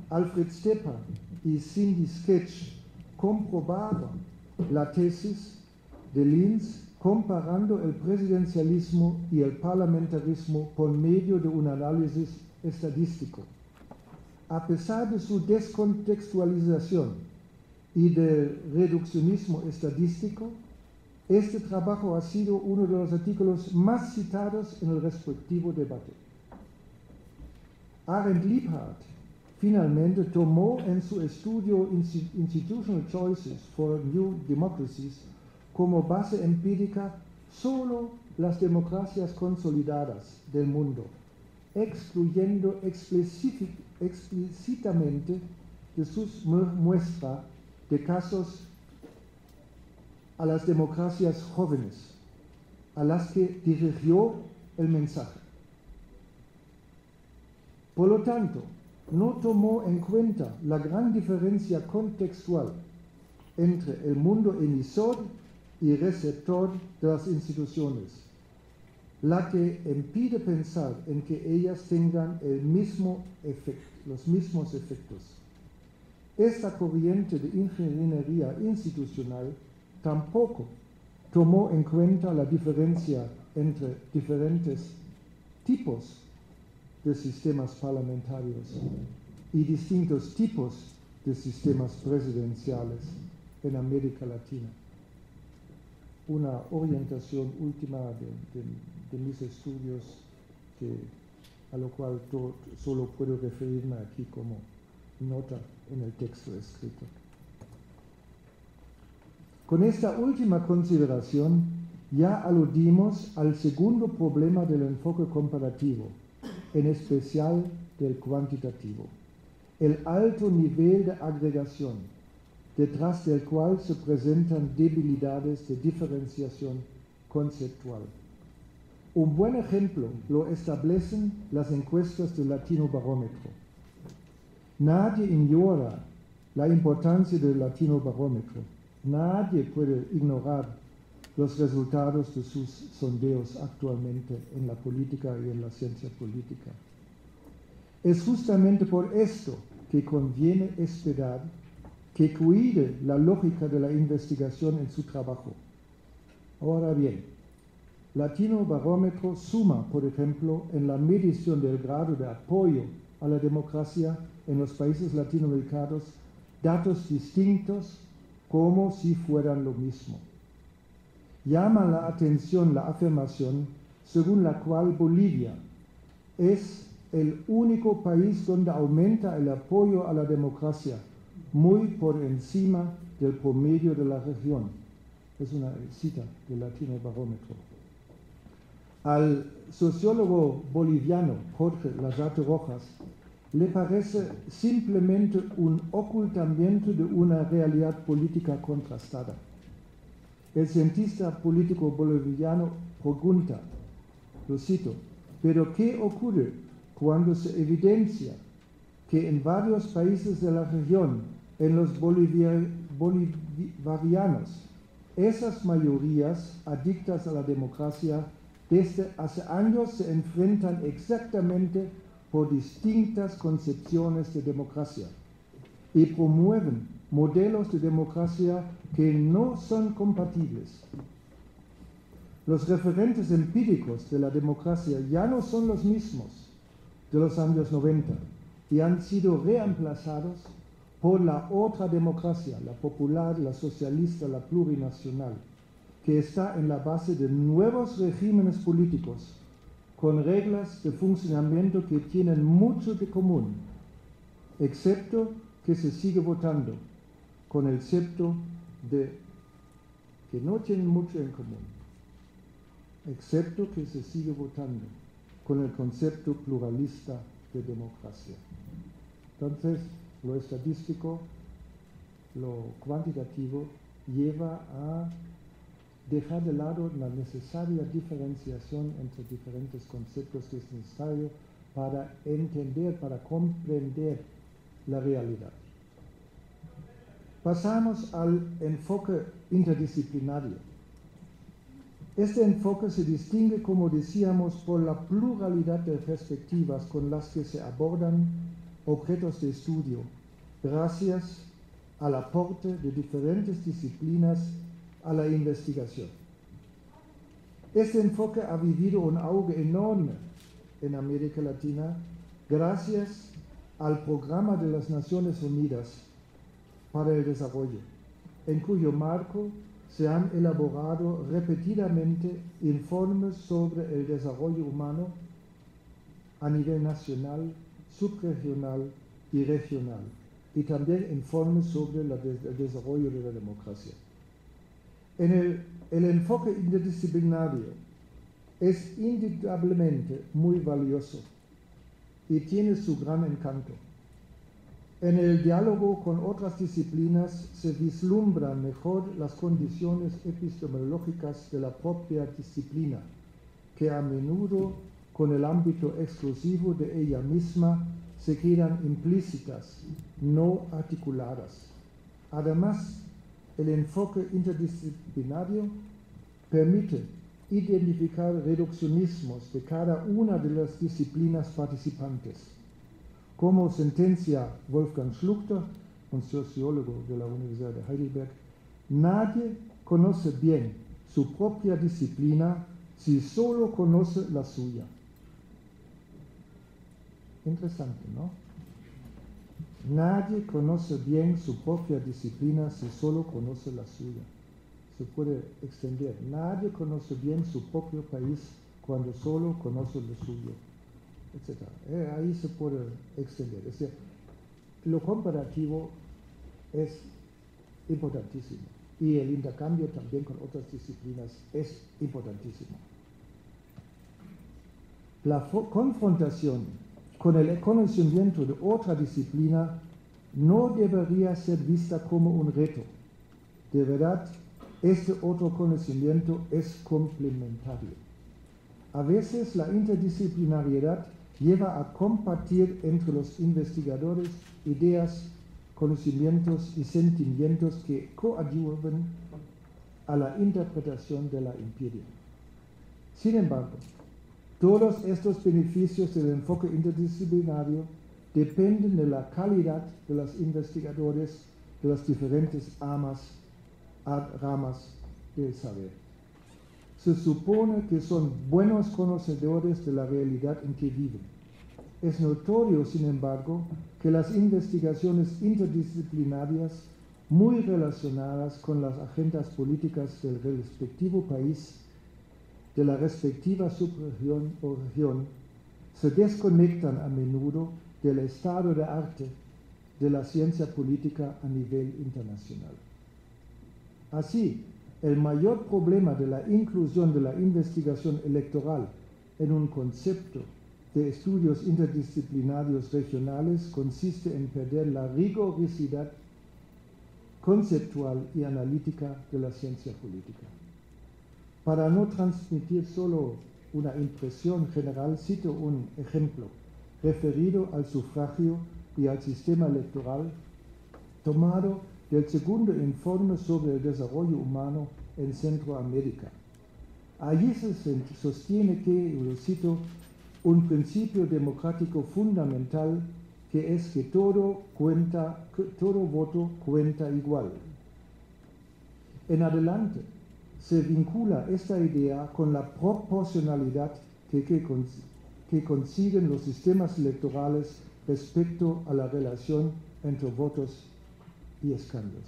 Alfred Stepan y Cindy Sketch comprobaban la tesis de Linz comparando el presidencialismo y el parlamentarismo por medio de un análisis estadístico. A pesar de su descontextualización y del reduccionismo estadístico, este trabajo ha sido uno de los artículos más citados en el respectivo debate. Arend Liebhardt finalmente tomó en su estudio Institutional Choices for New Democracies como base empírica solo las democracias consolidadas del mundo, excluyendo explícitamente de sus muestras de casos a las democracias jóvenes, a las que dirigió el mensaje. Por lo tanto, no tomó en cuenta la gran diferencia contextual entre el mundo emisor y receptor de las instituciones, la que impide pensar en que ellas tengan los mismos efectos. Esta corriente de ingeniería institucional tampoco tomó en cuenta la diferencia entre diferentes tipos de sistemas parlamentarios y distintos tipos de sistemas presidenciales en América Latina. Una orientación última de mis estudios a lo cual solo puedo referirme aquí como nota en el texto escrito. Con esta última consideración ya aludimos al segundo problema del enfoque comparativo, en especial del cuantitativo, el alto nivel de agregación, detrás del cual se presentan debilidades de diferenciación conceptual. Un buen ejemplo lo establecen las encuestas del Latinobarómetro. Nadie ignora la importancia del Latinobarómetro. Nadie puede ignorar los resultados de sus sondeos actualmente en la política y en la ciencia política. Es justamente por esto que conviene esperar que cuide la lógica de la investigación en su trabajo. Ahora bien, Latinobarómetro suma, por ejemplo, en la medición del grado de apoyo a la democracia en los países latinoamericanos, datos distintos como si fueran lo mismo. Llama la atención la afirmación según la cual Bolivia es el único país donde aumenta el apoyo a la democracia, muy por encima del promedio de la región. Es una cita del Latinobarómetro. Al sociólogo boliviano Jorge Lasarte Rojas le parece simplemente un ocultamiento de una realidad política contrastada. El cientista político boliviano pregunta, lo cito, ¿pero qué ocurre cuando se evidencia que en varios países de la región, en los bolivarianos, esas mayorías adictas a la democracia desde hace años se enfrentan exactamente por distintas concepciones de democracia y promueven modelos de democracia que no son compatibles? Los referentes empíricos de la democracia ya no son los mismos de los años 90 y han sido reemplazados por la otra democracia, la popular, la socialista, la plurinacional, que está en la base de nuevos regímenes políticos con reglas de funcionamiento que tienen mucho de común, excepto que se sigue votando, con el excepto de que no tienen mucho en común. excepto que se sigue votando con el concepto pluralista de democracia. Entonces, lo estadístico, lo cuantitativo, lleva a dejar de lado la necesaria diferenciación entre diferentes conceptos que es necesario para entender, para comprender la realidad. Pasamos al enfoque interdisciplinario. Este enfoque se distingue, como decíamos, por la pluralidad de perspectivas con las que se abordan objetos de estudio, gracias al aporte de diferentes disciplinas a la investigación. Este enfoque ha vivido un auge enorme en América Latina gracias al Programa de las Naciones Unidas para el Desarrollo, en cuyo marco se han elaborado repetidamente informes sobre el desarrollo humano a nivel nacional, subregional y regional, y también informes sobre el desarrollo de la democracia. El enfoque interdisciplinario es indudablemente muy valioso y tiene su gran encanto. En el diálogo con otras disciplinas se vislumbran mejor las condiciones epistemológicas de la propia disciplina, que a menudo con el ámbito exclusivo de ella misma se quedan implícitas, no articuladas. Además, el enfoque interdisciplinario permite identificar reduccionismos de cada una de las disciplinas participantes. Como sentencia Wolfgang Schluchter, un sociólogo de la Universidad de Heidelberg, nadie conoce bien su propia disciplina si solo conoce la suya. Interesante, ¿no? Nadie conoce bien su propia disciplina si solo conoce la suya. Se puede extender. Nadie conoce bien su propio país cuando solo conoce lo suyo, etc. Ahí se puede extender. Es decir, lo comparativo es importantísimo y el intercambio también con otras disciplinas es importantísimo. La confrontación con el conocimiento de otra disciplina no debería ser vista como un reto. De verdad, este otro conocimiento es complementario. A veces la interdisciplinariedad lleva a compartir entre los investigadores ideas, conocimientos y sentimientos que coadyuvan a la interpretación de la empiria. Sin embargo, todos estos beneficios del enfoque interdisciplinario dependen de la calidad de los investigadores de las diferentes ramas del saber. Se supone que son buenos conocedores de la realidad en que viven. Es notorio, sin embargo, que las investigaciones interdisciplinarias muy relacionadas con las agendas políticas del respectivo país, de la respectiva subregión o región, se desconectan a menudo del estado de arte de la ciencia política a nivel internacional. Así, el mayor problema de la inclusión de la investigación electoral en un concepto de estudios interdisciplinarios regionales consiste en perder la rigurosidad conceptual y analítica de la ciencia política. Para no transmitir solo una impresión general, cito un ejemplo referido al sufragio y al sistema electoral tomado del segundo informe sobre el desarrollo humano en Centroamérica. Allí se sostiene que, lo cito, un principio democrático fundamental que es que todo voto cuenta igual. En adelante se vincula esta idea con la proporcionalidad que consiguen los sistemas electorales respecto a la relación entre votos y escaños.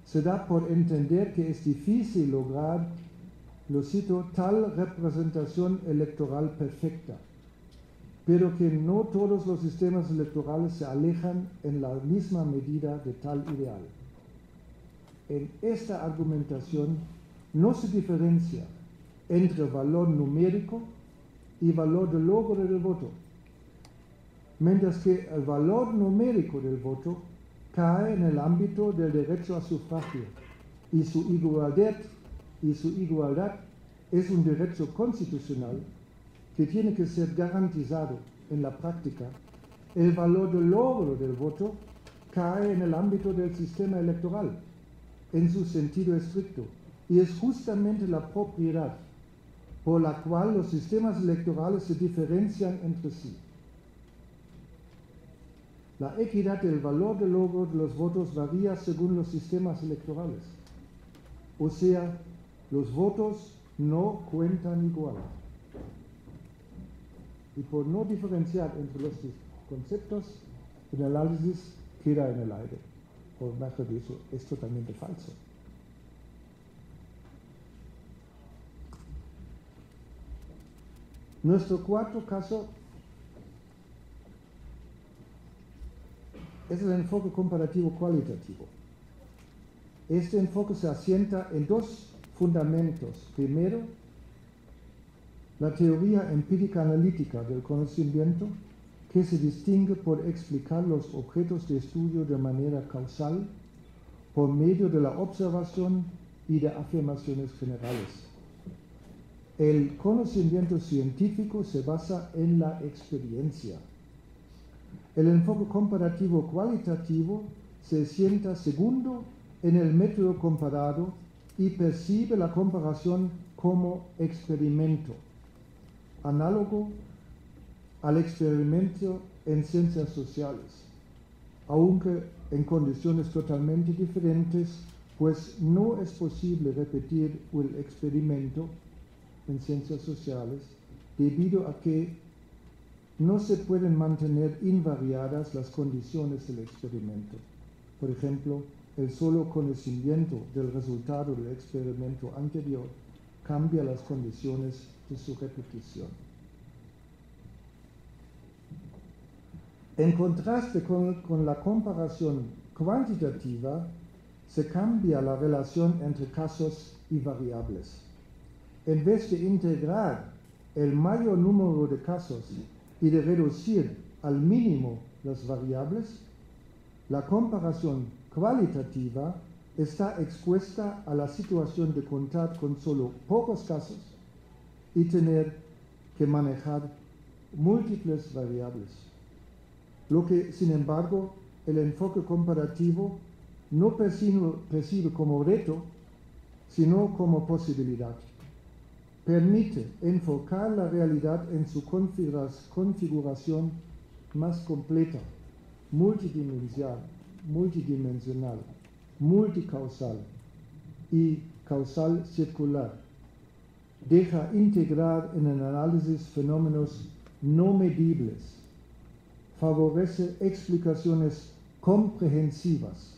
Se da por entender que es difícil lograr, lo cito, tal representación electoral perfecta, pero que no todos los sistemas electorales se alejan en la misma medida de tal ideal. En esta argumentación no se diferencia entre valor numérico y valor de logro del voto, mientras que el valor numérico del voto cae en el ámbito del derecho a sufragio y su igualdad es un derecho constitucional que tiene que ser garantizado en la práctica. El valor del logro del voto cae en el ámbito del sistema electoral, en su sentido estricto, y es justamente la propiedad por la cual los sistemas electorales se diferencian entre sí. La equidad del valor del logro de los votos varía según los sistemas electorales, o sea, los votos no cuentan igual. Y por no diferenciar entre los conceptos, el análisis queda en el aire, o mejor dicho, es totalmente falso. Nuestro cuarto caso es el enfoque comparativo cualitativo. Este enfoque se asienta en dos fundamentos. Primero, la teoría empírica analítica del conocimiento, que se distingue por explicar los objetos de estudio de manera causal, por medio de la observación y de afirmaciones generales. El conocimiento científico se basa en la experiencia. El enfoque comparativo cualitativo se asienta segundo en el método comparado y percibe la comparación como experimento, análogo al experimento en ciencias sociales, aunque en condiciones totalmente diferentes, pues no es posible repetir el experimento en ciencias sociales debido a que no se pueden mantener invariadas las condiciones del experimento. Por ejemplo, el solo conocimiento del resultado del experimento anterior cambia las condiciones de su repetición. En contraste con la comparación cuantitativa, se cambia la relación entre casos y variables. En vez de integrar el mayor número de casos y de reducir al mínimo las variables, la comparación cualitativa está expuesta a la situación de contar con solo pocos casos y tener que manejar múltiples variables. Lo que, sin embargo, el enfoque comparativo no percibe como reto, sino como posibilidad. Permite enfocar la realidad en su configuración más completa, multidimensional, multicausal y causal circular. Deja integrar en el análisis fenómenos no medibles. Favorece explicaciones comprehensivas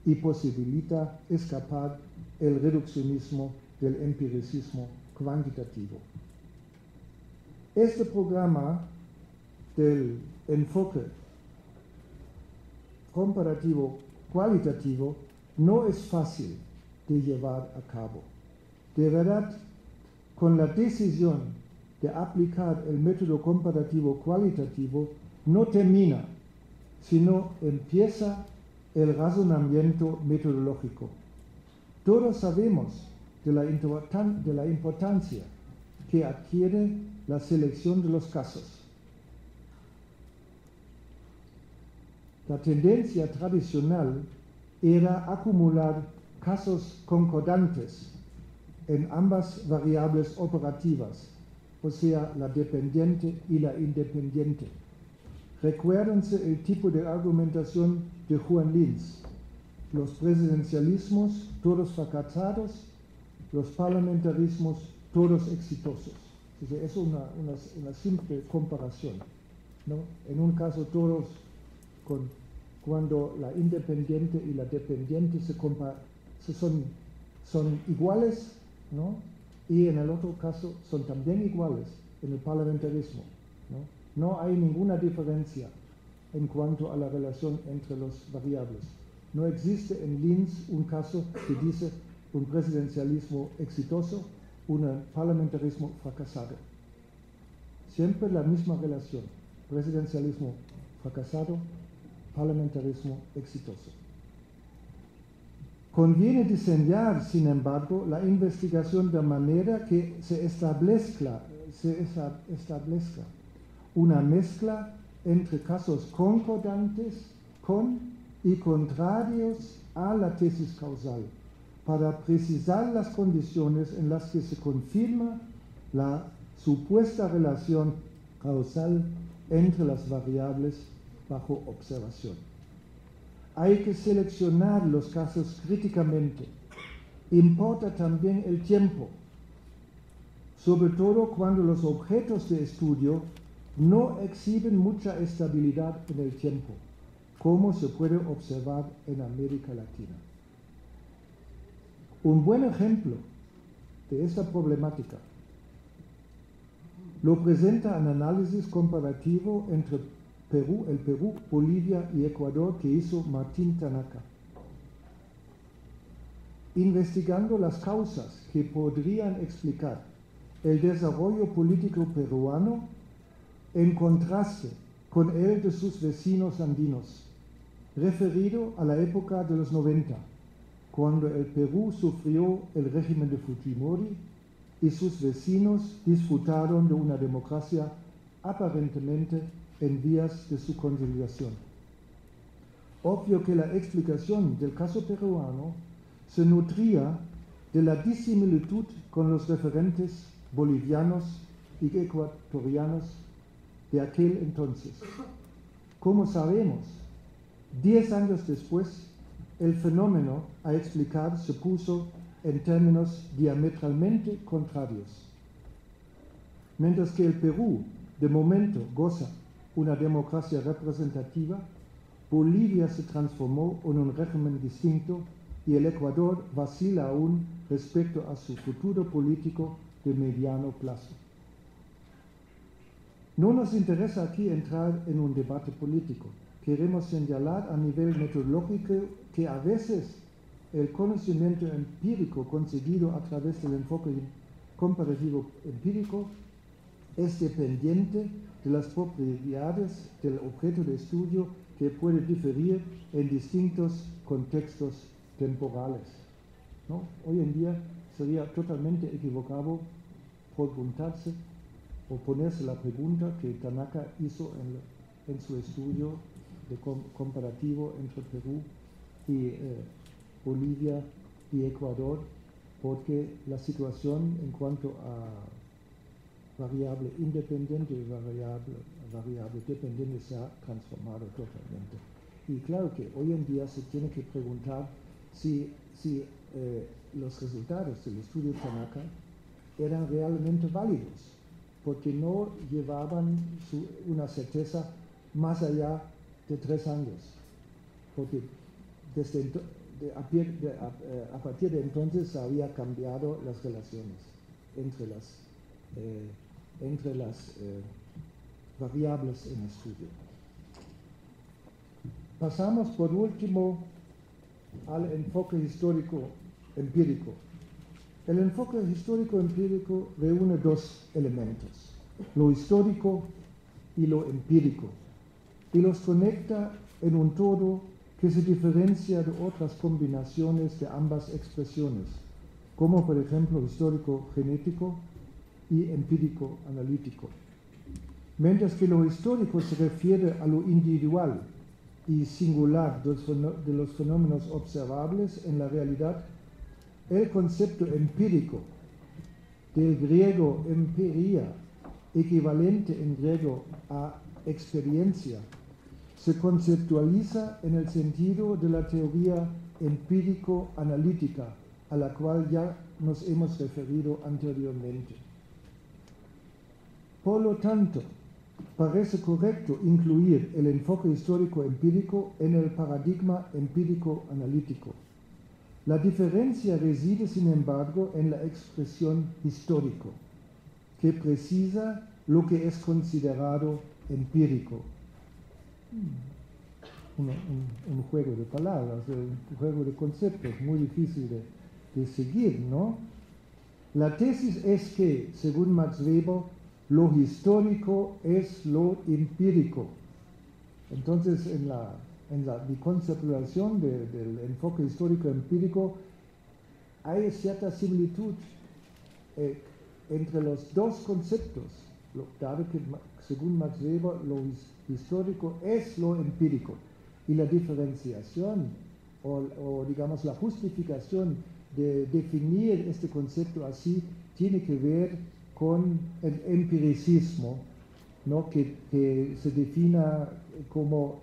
y posibilita escapar el reduccionismo del empiricismo cuantitativo. Este programa del enfoque comparativo cualitativo no es fácil de llevar a cabo. De verdad, con la decisión de aplicar el método comparativo cualitativo no termina, sino empieza el razonamiento metodológico. Todos sabemos de la importancia que adquiere la selección de los casos. La tendencia tradicional era acumular casos concordantes en ambas variables operativas, o sea, la dependiente y la independiente. Recuérdense el tipo de argumentación de Juan Linz: los presidencialismos todos fracasados, los parlamentarismos todos exitosos. Entonces, es una simple comparación, ¿no? En un caso todos cuando la independiente y la dependiente son iguales, ¿no? Y en el otro caso son también iguales en el parlamentarismo, ¿no? No hay ninguna diferencia en cuanto a la relación entre las variables. No existe en Linz un caso que dice un presidencialismo exitoso, un parlamentarismo fracasado. Siempre la misma relación, presidencialismo fracasado, parlamentarismo exitoso. Conviene diseñar, sin embargo, la investigación de manera que se establezca una mezcla entre casos concordantes con y contrarios a la tesis causal, para precisar las condiciones en las que se confirma la supuesta relación causal entre las variables bajo observación. Hay que seleccionar los casos críticamente. Importa también el tiempo, sobre todo cuando los objetos de estudio no exhiben mucha estabilidad en el tiempo, como se puede observar en América Latina. Un buen ejemplo de esta problemática lo presenta un análisis comparativo entre el Perú, Bolivia y Ecuador que hizo Martín Tanaka. Investigando las causas que podrían explicar el desarrollo político peruano en contraste con el de sus vecinos andinos, referido a la época de los 90, cuando el Perú sufrió el régimen de Fujimori y sus vecinos disfrutaron de una democracia aparentemente en vías de su consolidación. Obvio que la explicación del caso peruano se nutría de la disimilitud con los referentes bolivianos y ecuatorianos de aquel entonces. Como sabemos, 10 años después, el fenómeno a explicar se puso en términos diametralmente contrarios. Mientras que el Perú, de momento, goza una democracia representativa, Bolivia se transformó en un régimen distinto y el Ecuador vacila aún respecto a su futuro político de mediano plazo. No nos interesa aquí entrar en un debate político. Queremos señalar a nivel metodológico que a veces el conocimiento empírico conseguido a través del enfoque comparativo empírico es dependiente de las propiedades del objeto de estudio que puede diferir en distintos contextos temporales, ¿no? Hoy en día sería totalmente equivocado preguntarse o ponerse la pregunta que Tanaka hizo en su estudio de comparativo entre Perú y Bolivia y Ecuador, porque la situación en cuanto a variable independiente y variable dependiente se ha transformado totalmente. Y claro que hoy en día se tiene que preguntar si los resultados del estudio Tanaka eran realmente válidos, porque no llevaban una certeza más allá de 3 años, porque a partir de entonces se había cambiado las relaciones entre las variables en estudio. Pasamos por último al enfoque histórico empírico. El enfoque histórico empírico reúne 2 elementos, lo histórico y lo empírico, y los conecta en un todo que se diferencia de otras combinaciones de ambas expresiones, como por ejemplo histórico genético y empírico analítico. Mientras que lo histórico se refiere a lo individual y singular de los fenómenos observables en la realidad, el concepto empírico, del griego empiria, equivalente en griego a experiencia, se conceptualiza en el sentido de la teoría empírico-analítica, a la cual ya nos hemos referido anteriormente. Por lo tanto, parece correcto incluir el enfoque histórico-empírico en el paradigma empírico-analítico. La diferencia reside, sin embargo, en la expresión histórico, que precisa lo que es considerado empírico. Un juego de palabras, un juego de conceptos muy difícil de seguir, ¿no? La tesis es que, según Max Weber, lo histórico es lo empírico. Entonces, mi conceptualización del enfoque histórico empírico, hay cierta similitud entre los dos conceptos, dado que, según Max Weber, lo histórico es lo empírico. Y la diferenciación, o digamos la justificación de definir este concepto así, tiene que ver con el empiricismo, ¿no? que se defina como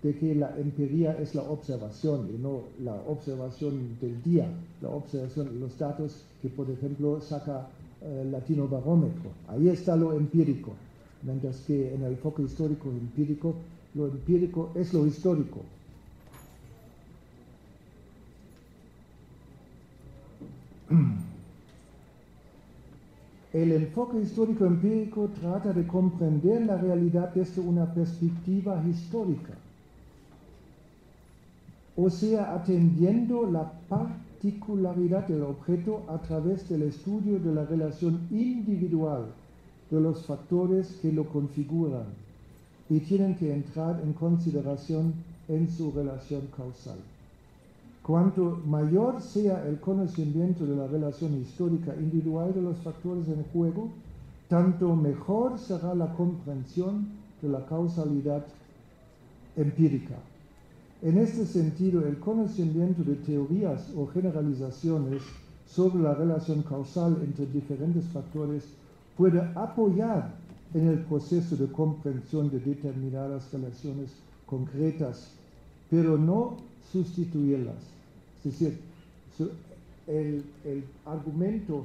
de que la empiria es la observación y no la observación del día, la observación de los datos que, por ejemplo, saca Latino Barómetro. Ahí está lo empírico, mientras que en el enfoque histórico empírico, lo empírico es lo histórico. El enfoque histórico empírico trata de comprender la realidad desde una perspectiva histórica, o sea, atendiendo la particularidad del objeto a través del estudio de la relación individual de los factores que lo configuran y tienen que entrar en consideración en su relación causal. Cuanto mayor sea el conocimiento de la relación histórica individual de los factores en juego, tanto mejor será la comprensión de la causalidad empírica. En este sentido, el conocimiento de teorías o generalizaciones sobre la relación causal entre diferentes factores puede apoyar en el proceso de comprensión de determinadas relaciones concretas, pero no sustituirlas. Es decir, el argumento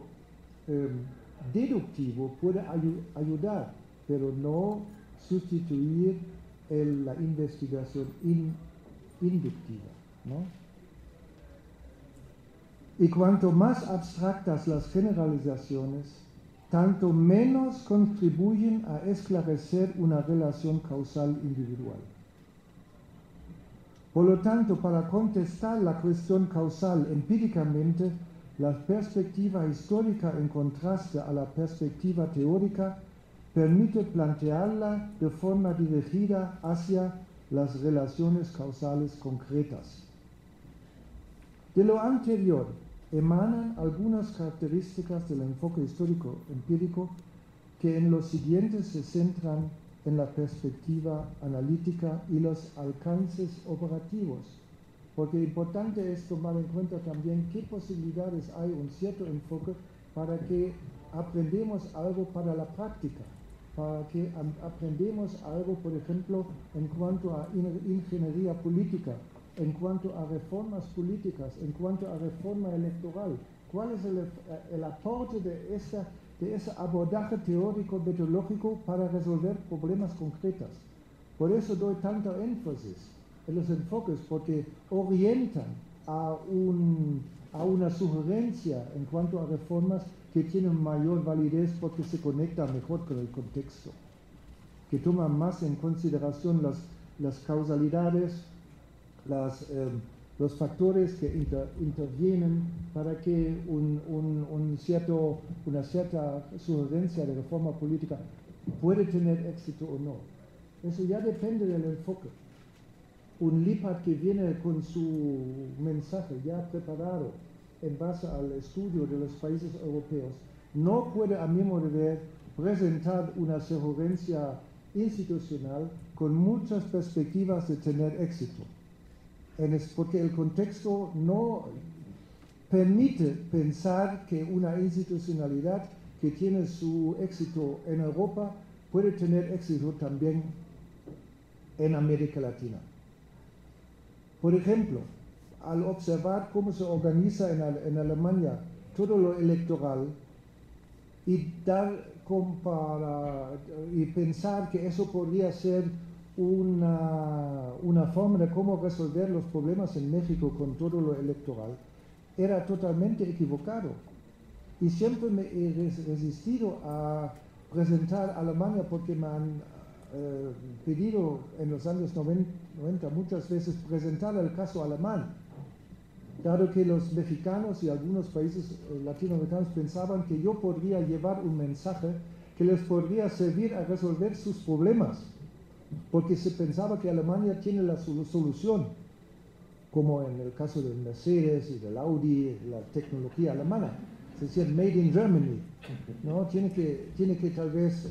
deductivo puede ayudar, pero no sustituir la investigación inductiva, ¿no? Y cuanto más abstractas las generalizaciones, tanto menos contribuyen a esclarecer una relación causal individual. Por lo tanto, para contestar la cuestión causal empíricamente, la perspectiva histórica en contraste a la perspectiva teórica permite plantearla de forma dirigida hacia las relaciones causales concretas. De lo anterior emanan algunas características del enfoque histórico empírico que en los siguientes se centran en la perspectiva analítica y los alcances operativos, porque importante es tomar en cuenta también qué posibilidades hay un cierto enfoque para que aprendamos algo para la práctica, para que aprendamos algo, por ejemplo, en cuanto a ingeniería política, en cuanto a reformas políticas, en cuanto a reforma electoral. ¿Cuál es el aporte de ese abordaje teórico metodológico para resolver problemas concretos? Por eso doy tanto énfasis en los enfoques, porque orientan a una sugerencia en cuanto a reformas que tienen mayor validez porque se conectan mejor con el contexto, que toman más en consideración las causalidades, los factores que intervienen para que una cierta sugerencia de reforma política puede tener éxito o no. Eso ya depende del enfoque. Un Lippard que viene con su mensaje ya preparado en base al estudio de los países europeos no puede, a mi modo de ver, presentar una sugerencia institucional con muchas perspectivas de tener éxito. Porque el contexto no permite pensar que una institucionalidad que tiene su éxito en Europa puede tener éxito también en América Latina. Por ejemplo, al observar cómo se organiza en Alemania todo lo electoral y pensar que eso podría ser una forma de cómo resolver los problemas en México con todo lo electoral, era totalmente equivocado. Y siempre me he resistido a presentar a Alemania porque me han pedido en los años 90 muchas veces presentar el caso alemán. dado que los mexicanos y algunos países latinoamericanos pensaban que yo podría llevar un mensaje que les podría servir a resolver sus problemas, porque se pensaba que Alemania tiene la solución, como en el caso del Mercedes y del Audi, la tecnología alemana, es decir, made in Germany, ¿no? Tiene que tal vez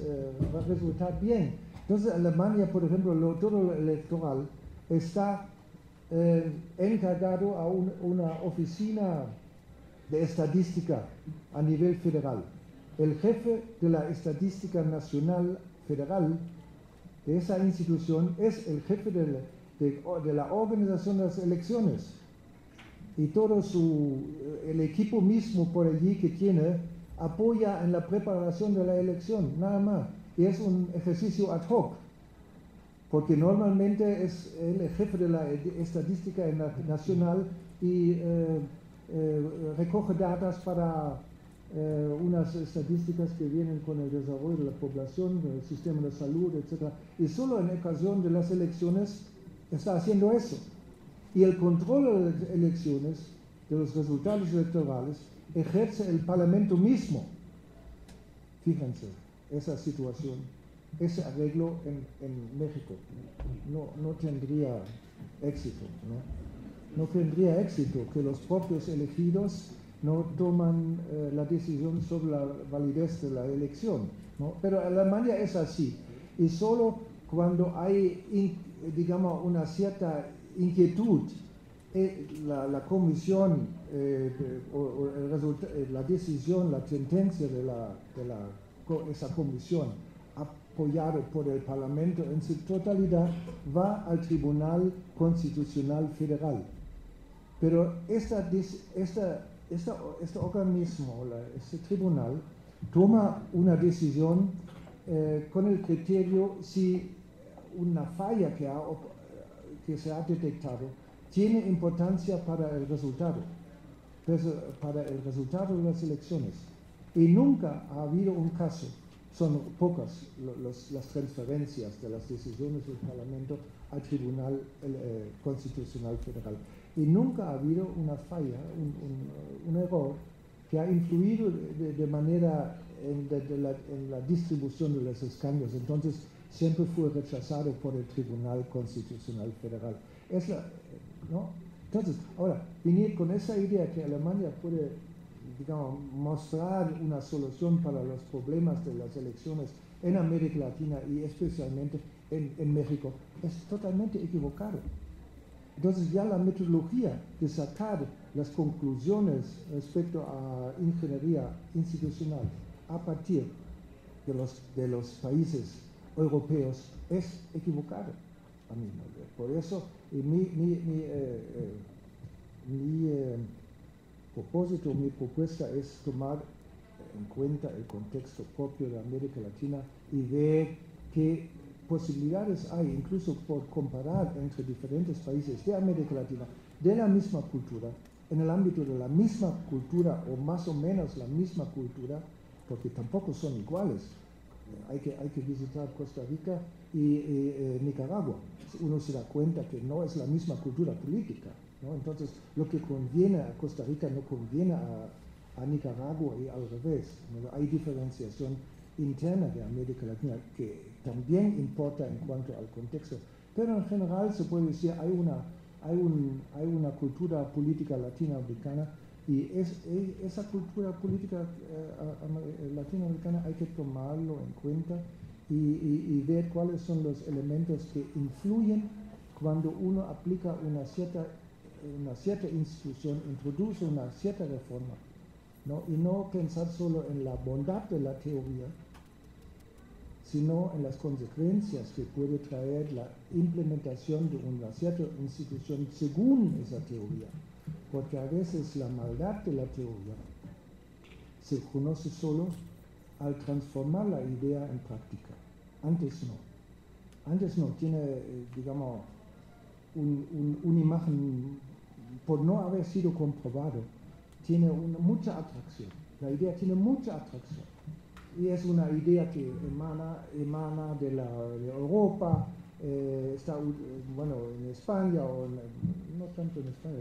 va a resultar bien. Entonces Alemania, por ejemplo, todo lo electoral está encargado a una oficina de estadística a nivel federal. El jefe de la estadística nacional federal de esa institución es el jefe de la organización de las elecciones, y todo el equipo mismo por allí que tiene apoya en la preparación de la elección, nada más, y es un ejercicio ad hoc, porque normalmente es el jefe de la estadística nacional y recoge datos para unas estadísticas que vienen con el desarrollo de la población, del sistema de salud, etc. Y solo en ocasión de las elecciones está haciendo eso. Y el control de las elecciones, de los resultados electorales, ejerce el Parlamento mismo. Fíjense, esa situación, ese arreglo en México no tendría éxito, ¿no? No tendría éxito que los propios elegidos no toman la decisión sobre la validez de la elección, ¿no? Pero Alemania es así, y solo cuando hay, digamos, una cierta inquietud, la comisión, la decisión, la sentencia de esa comisión, apoyado por el Parlamento en su totalidad, va al Tribunal Constitucional Federal. Pero este organismo, este tribunal, toma una decisión con el criterio si una falla que se ha detectado tiene importancia para el resultado de las elecciones. Y nunca ha habido un caso, son pocas las transferencias de las decisiones del Parlamento al Tribunal Constitucional Federal. Y nunca ha habido una falla, un error que ha influido de manera en la distribución de los escaños. Entonces, siempre fue rechazado por el Tribunal Constitucional Federal. ¿No? Entonces, ahora, venir con esa idea que Alemania puede, digamos, mostrar una solución para los problemas de las elecciones en América Latina y especialmente en México, es totalmente equivocado. Entonces ya la metodología de sacar las conclusiones respecto a ingeniería institucional a partir de los países europeos es equivocado, a mi modo. Por eso mi propósito, mi propuesta es tomar en cuenta el contexto propio de América Latina y ver qué posibilidades hay, incluso por comparar entre diferentes países de América Latina, de la misma cultura, en el ámbito de la misma cultura o más o menos la misma cultura, porque tampoco son iguales. Hay que visitar Costa Rica y Nicaragua. Uno se da cuenta que no es la misma cultura política, ¿no? Entonces, lo que conviene a Costa Rica no conviene a Nicaragua y al revés, ¿no? Hay diferenciación interna de América Latina que también importa en cuanto al contexto, pero en general se puede decir hay una cultura política latinoamericana y esa cultura política latinoamericana hay que tomarlo en cuenta y ver cuáles son los elementos que influyen cuando uno aplica una cierta institución, introduce una cierta reforma, ¿no? Y no pensar solo en la bondad de la teoría, sino en las consecuencias que puede traer la implementación de una cierta institución según esa teoría. Porque a veces la maldad de la teoría se conoce solo al transformar la idea en práctica. Antes no. Antes no. Tiene, digamos, una imagen, por no haber sido comprobado, tiene mucha atracción. La idea tiene mucha atracción. Y es una idea que emana de Europa, está, bueno, en España, no tanto en España,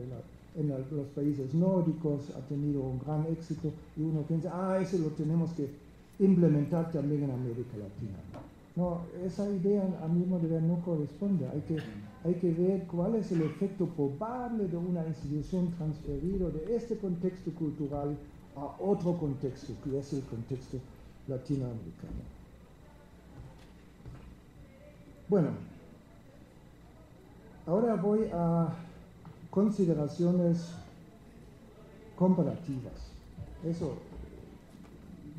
en los países nórdicos, ha tenido un gran éxito y uno piensa, eso lo tenemos que implementar también en América Latina. No, esa idea a mi modo de ver no corresponde. Hay que ver cuál es el efecto probable de una institución transferida de este contexto cultural a otro contexto, que es el contexto latinoamericano. Bueno, ahora voy a consideraciones comparativas. Eso,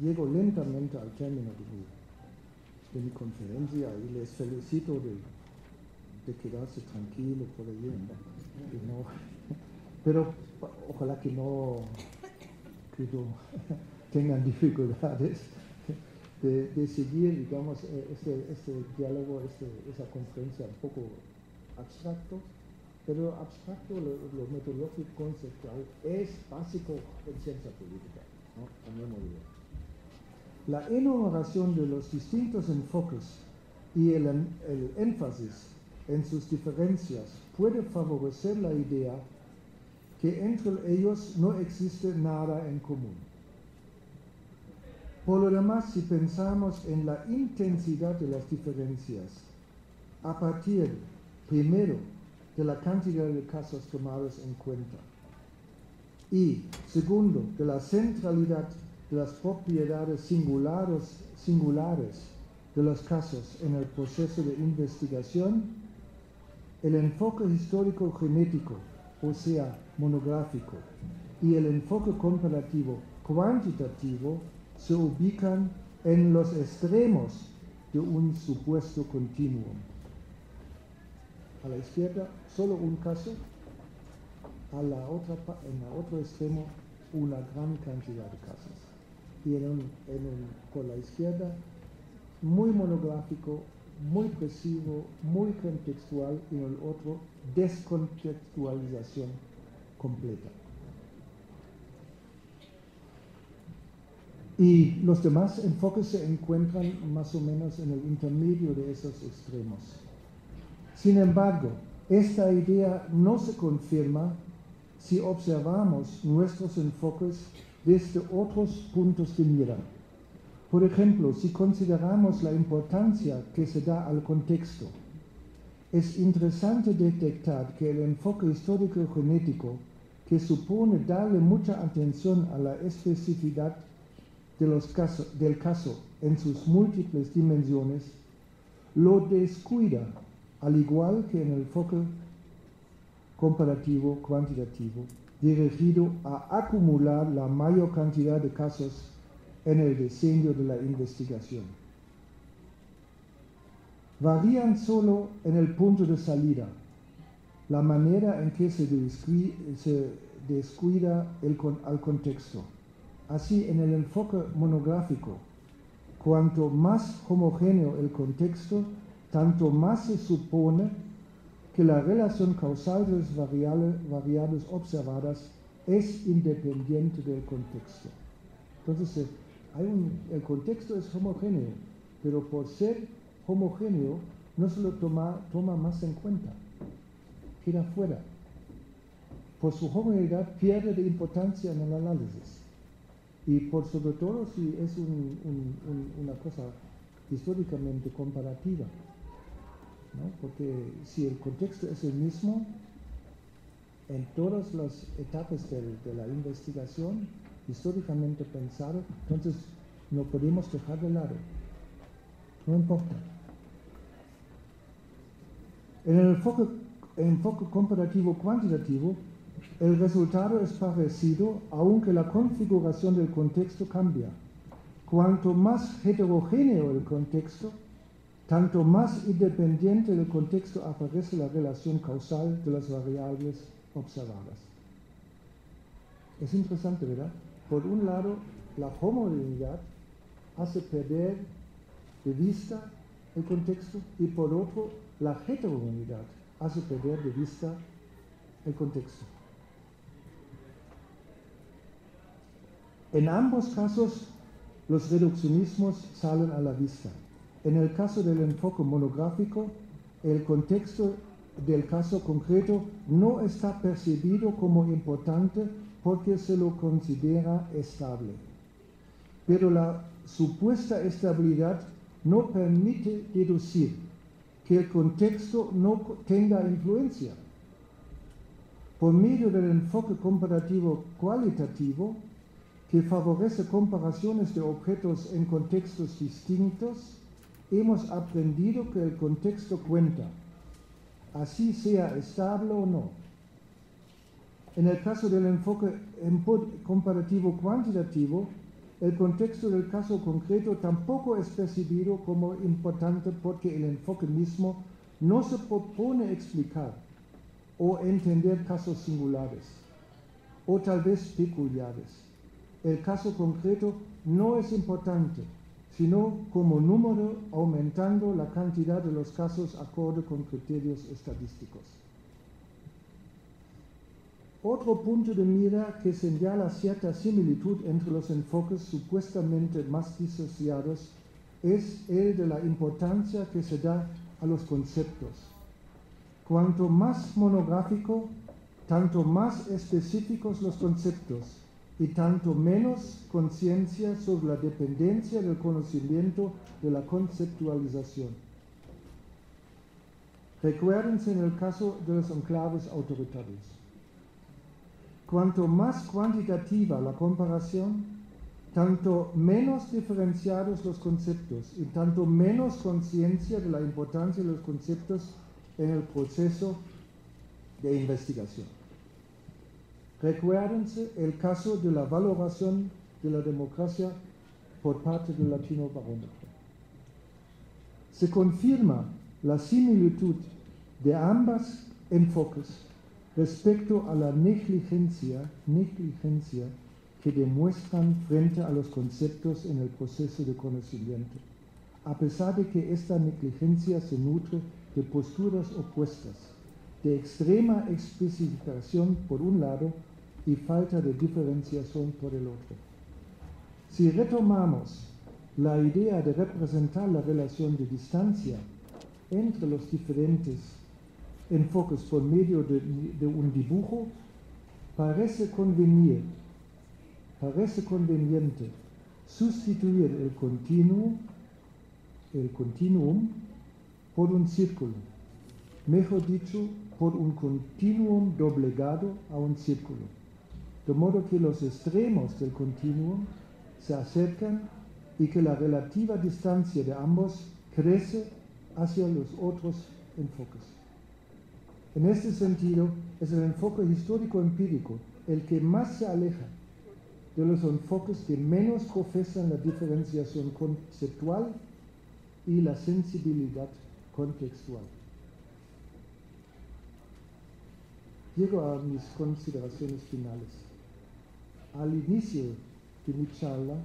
llego lentamente al término de mi conferencia y les felicito de quedarse tranquilo por allí, ¿no? Pero ojalá que no tengan dificultades de seguir, digamos, este diálogo, esa conferencia un poco abstracto, pero abstracto, lo metodológico conceptual es básico en ciencia política, ¿no? También muy bien. La enumeración de los distintos enfoques y el énfasis en sus diferencias puede favorecer la idea que entre ellos no existe nada en común. Por lo demás, si pensamos en la intensidad de las diferencias, a partir, primero, de la cantidad de casos tomados en cuenta, y, segundo, de la centralidad de las propiedades singulares de los casos en el proceso de investigación, el enfoque histórico genético, o sea, monográfico, y el enfoque comparativo cuantitativo se ubican en los extremos de un supuesto continuum. A la izquierda, solo un caso, en el otro extremo, una gran cantidad de casos. Y por la izquierda, muy monográfico, muy preciso, muy contextual, y en el otro, descontextualización completa. Y los demás enfoques se encuentran más o menos en el intermedio de esos extremos. Sin embargo, esta idea no se confirma si observamos nuestros enfoques desde otros puntos de mira. Por ejemplo, si consideramos la importancia que se da al contexto, es interesante detectar que el enfoque histórico-genético, que supone darle mucha atención a la especificidad del caso en sus múltiples dimensiones, lo descuida, al igual que en el enfoque comparativo cuantitativo, dirigido a acumular la mayor cantidad de casos en el diseño de la investigación. Varían solo en el punto de salida, la manera en que se descuida al contexto. Así, en el enfoque monográfico, cuanto más homogéneo el contexto, tanto más se supone que la relación causal de las variables observadas es independiente del contexto. Entonces, el contexto es homogéneo, pero por ser homogéneo no se lo toma más en cuenta, queda fuera. Por su homogeneidad pierde de importancia en el análisis. Y por sobre todo si es una cosa históricamente comparativa, ¿no? Porque si el contexto es el mismo en todas las etapas de la investigación, históricamente pensado, entonces no podemos dejar de lado, no importa. En el enfoque comparativo cuantitativo, el resultado es parecido, aunque la configuración del contexto cambia. Cuanto más heterogéneo el contexto, tanto más independiente del contexto aparece la relación causal de las variables observadas. Es interesante, ¿verdad? Por un lado, la homogeneidad hace perder de vista el contexto, y por otro, la heterogeneidad hace perder de vista el contexto. En ambos casos, los reduccionismos salen a la vista. En el caso del enfoque monográfico, el contexto del caso concreto no está percibido como importante porque se lo considera estable. Pero la supuesta estabilidad no permite deducir que el contexto no tenga influencia. Por medio del enfoque comparativo cualitativo, que favorece comparaciones de objetos en contextos distintos, hemos aprendido que el contexto cuenta, así sea estable o no. En el caso del enfoque comparativo cuantitativo, el contexto del caso concreto tampoco es percibido como importante porque el enfoque mismo no se propone explicar o entender casos singulares, o tal vez peculiares. El caso concreto no es importante, sino como número aumentando la cantidad de los casos acorde con criterios estadísticos. Otro punto de mira que señala cierta similitud entre los enfoques supuestamente más disociados es el de la importancia que se da a los conceptos. Cuanto más monográfico, tanto más específicos los conceptos y tanto menos conciencia sobre la dependencia del conocimiento de la conceptualización. Recuérdense en el caso de los enclaves autoritarios. Cuanto más cuantitativa la comparación, tanto menos diferenciados los conceptos y tanto menos conciencia de la importancia de los conceptos en el proceso de investigación. Recuérdense el caso de la valoración de la democracia por parte del Latino Barómetro. Se confirma la similitud de ambos enfoques respecto a la negligencia que demuestran frente a los conceptos en el proceso de conocimiento, a pesar de que esta negligencia se nutre de posturas opuestas, de extrema especificación por un lado y falta de diferenciación por el otro. Si retomamos la idea de representar la relación de distancia entre los diferentes enfoques por medio de un dibujo, parece conveniente sustituir el continuum por un círculo, mejor dicho, por un continuum doblegado a un círculo, de modo que los extremos del continuum se acercan y que la relativa distancia de ambos crece hacia los otros enfoques. En este sentido, es el enfoque histórico-empírico el que más se aleja de los enfoques que menos profesan la diferenciación conceptual y la sensibilidad contextual. Llego a mis consideraciones finales. Al inicio de mi charla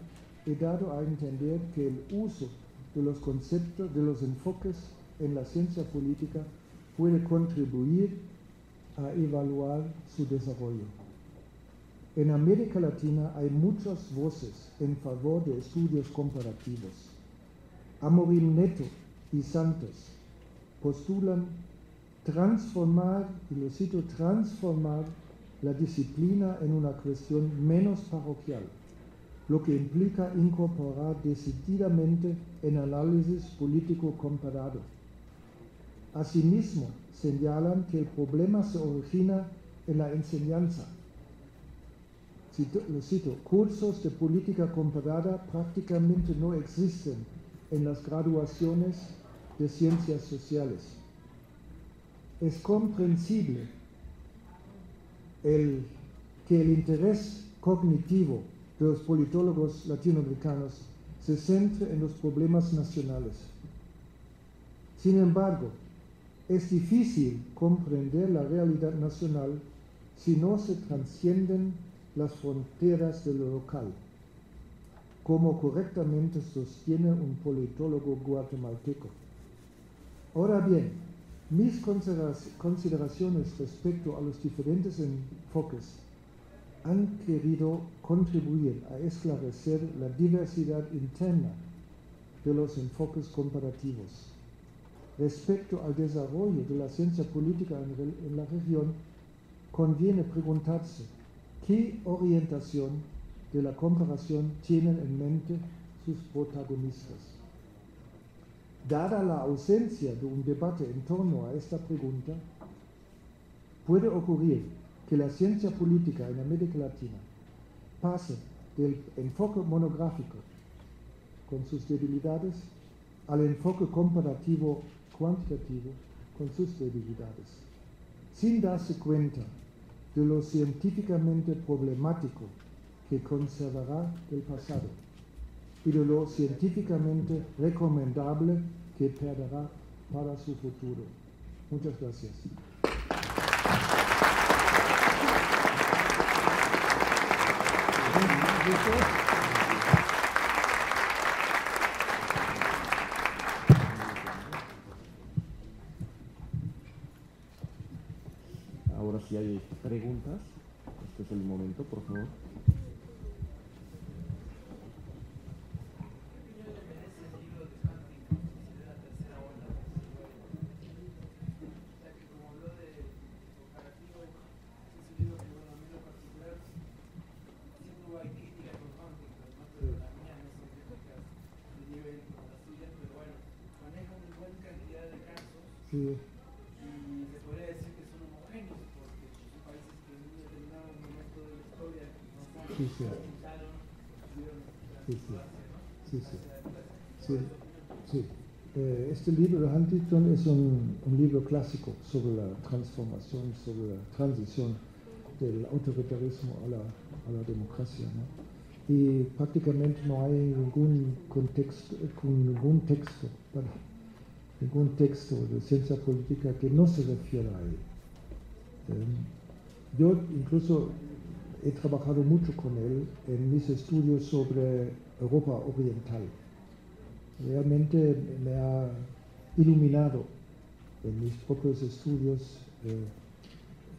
he dado a entender que el uso de los conceptos, de los enfoques en la ciencia política puede contribuir a evaluar su desarrollo. En América Latina hay muchas voces en favor de estudios comparativos. Amorim Neto y Santos postulan transformar, y lo cito, transformar la disciplina en una cuestión menos parroquial, lo que implica incorporar decididamente el análisis político comparado. Asimismo, señalan que el problema se origina en la enseñanza. Lo cito, cursos de política comparada prácticamente no existen en las graduaciones de ciencias sociales. Es comprensible que el interés cognitivo de los politólogos latinoamericanos se centre en los problemas nacionales. Sin embargo, es difícil comprender la realidad nacional si no se trascienden las fronteras de lo local, como correctamente sostiene un politólogo guatemalteco. Ahora bien, mis consideraciones respecto a los diferentes enfoques han querido contribuir a esclarecer la diversidad interna de los enfoques comparativos. respecto al desarrollo de la ciencia política en la región, conviene preguntarse qué orientación de la comparación tienen en mente sus protagonistas. Dada la ausencia de un debate en torno a esta pregunta, puede ocurrir que la ciencia política en América Latina pase del enfoque monográfico con sus debilidades al enfoque comparativo cuantitativo con sus debilidades, sin darse cuenta de lo científicamente problemático que conservará el pasado y de lo científicamente recomendable que perderá para su futuro. Muchas gracias. Ahora si hay preguntas, este es el momento, por favor. Sí. Y se podría decir que son homogéneos porque son países que en un determinado momento de la historia no Sí, sí. juntaron, tuvieron Sí, sí. Sí, sí. sí. Sí. Este libro de Huntington es un libro clásico sobre la transformación, sobre la transición del autoritarismo a la democracia, ¿no? Y prácticamente no hay ningún texto de ciencia política que no se refiera a él. Yo incluso he trabajado mucho con él en mis estudios sobre Europa Oriental. Realmente me ha iluminado en mis propios estudios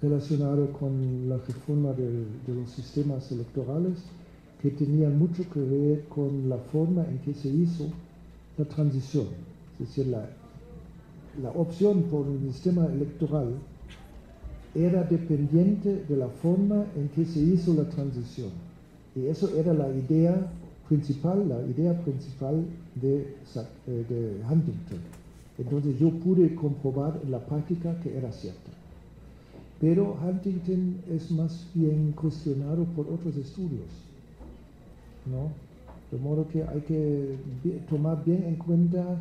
relacionados con la reforma de los sistemas electorales, que tenían mucho que ver con la forma en que se hizo la transición. Es decir, la opción por un sistema electoral era dependiente de la forma en que se hizo la transición. Y eso era la idea principal de Huntington. Entonces yo pude comprobar en la práctica que era cierto. Pero Huntington es más bien cuestionado por otros estudios, ¿no? De modo que hay que tomar bien en cuenta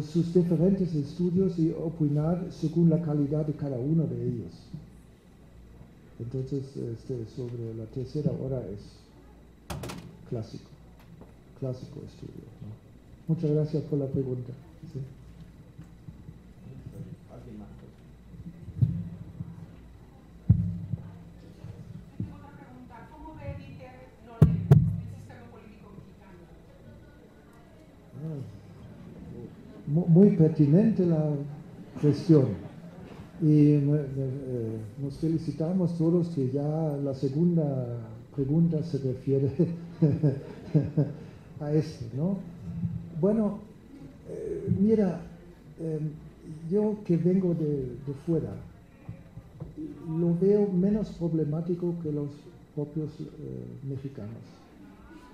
sus diferentes estudios y opinar según la calidad de cada uno de ellos. Entonces, sobre la tercera hora es clásico estudio, ¿no? Muchas gracias por la pregunta. ¿Sí? Muy pertinente la cuestión y nos felicitamos todos que ya la segunda pregunta se refiere a esto, ¿no? Bueno, mira, yo que vengo de fuera lo veo menos problemático que los propios mexicanos.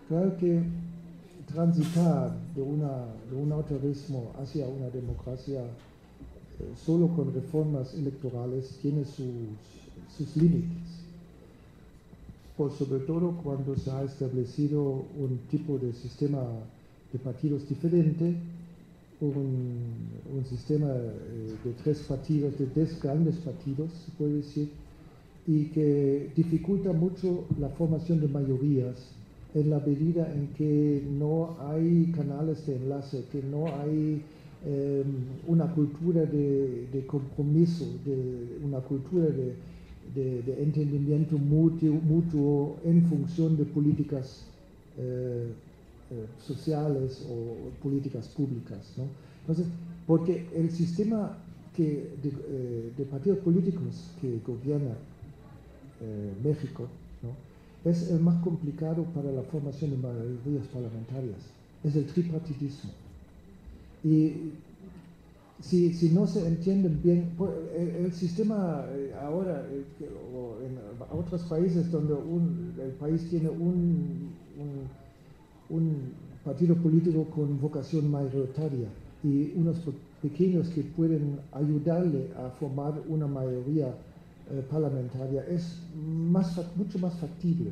Claro que transitar de un autoritarismo hacia una democracia solo con reformas electorales tiene sus límites, sobre todo cuando se ha establecido un tipo de sistema de partidos diferente, un sistema de 3 partidos, de 10 grandes partidos, se puede decir, y que dificulta mucho la formación de mayorías en la medida en que no hay canales de enlace, que no hay una cultura de compromiso, una cultura de entendimiento mutuo en función de políticas sociales o políticas públicas, ¿no? Entonces, porque el sistema de partidos políticos que gobierna México, ¿no?, es el más complicado para la formación de mayorías parlamentarias, es el tripartidismo. Y si no se entienden bien, el sistema ahora, o en otros países donde el país tiene un partido político con vocación mayoritaria y unos pequeños que pueden ayudarle a formar una mayoría parlamentaria, es mucho más factible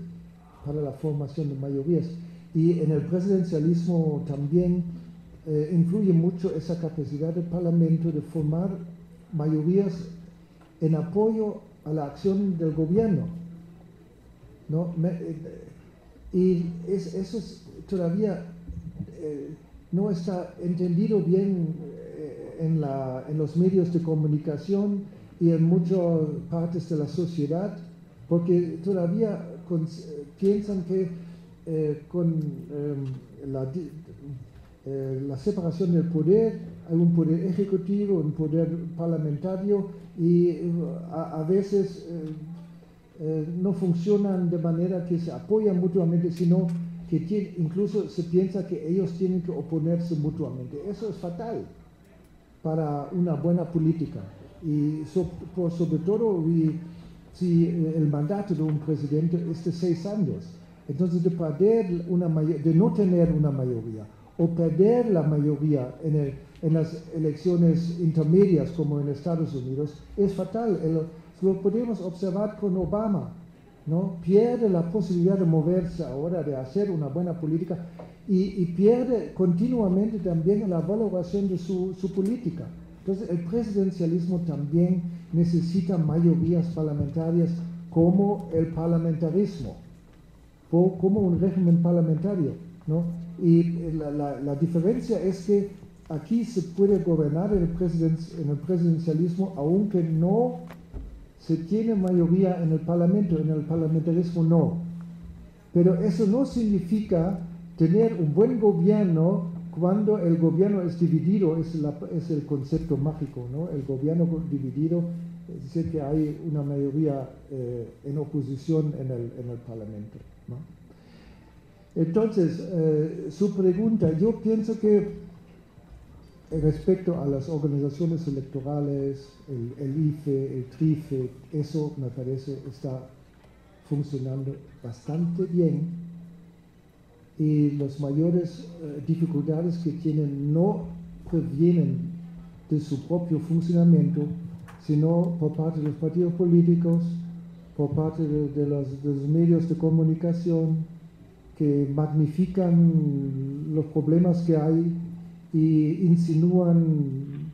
para la formación de mayorías. Y en el presidencialismo también influye mucho esa capacidad del Parlamento de formar mayorías en apoyo a la acción del gobierno, ¿no? Y eso todavía no está entendido bien en los medios de comunicación y en muchas partes de la sociedad, porque todavía piensan que con la separación del poder hay un poder ejecutivo, un poder parlamentario, y a veces no funcionan de manera que se apoyan mutuamente, sino que incluso se piensa que ellos tienen que oponerse mutuamente. Eso es fatal para una buena política. Y sobre todo si el mandato de un presidente es de 6 años. Entonces, de no tener una mayoría o perder la mayoría en las elecciones intermedias como en Estados Unidos es fatal. Lo podemos observar con Obama, ¿no? Pierde la posibilidad de moverse ahora, de hacer una buena política, y pierde continuamente también la valoración de su política. Entonces, el presidencialismo también necesita mayorías parlamentarias como el parlamentarismo, como un régimen parlamentario, ¿no? Y la diferencia es que aquí se puede gobernar en el presidencialismo aunque no se tiene mayoría en el parlamentarismo no. Pero eso no significa tener un buen gobierno cuando el gobierno es dividido, es el concepto mágico, ¿no? El gobierno dividido, es decir, que hay una mayoría en oposición en el parlamento, ¿no? Entonces, su pregunta, yo pienso que respecto a las organizaciones electorales, el IFE, el TRIFE, eso me parece está funcionando bastante bien, y las mayores dificultades que tienen no provienen de su propio funcionamiento, sino por parte de los partidos políticos, por parte de los medios de comunicación, que magnifican los problemas que hay y insinúan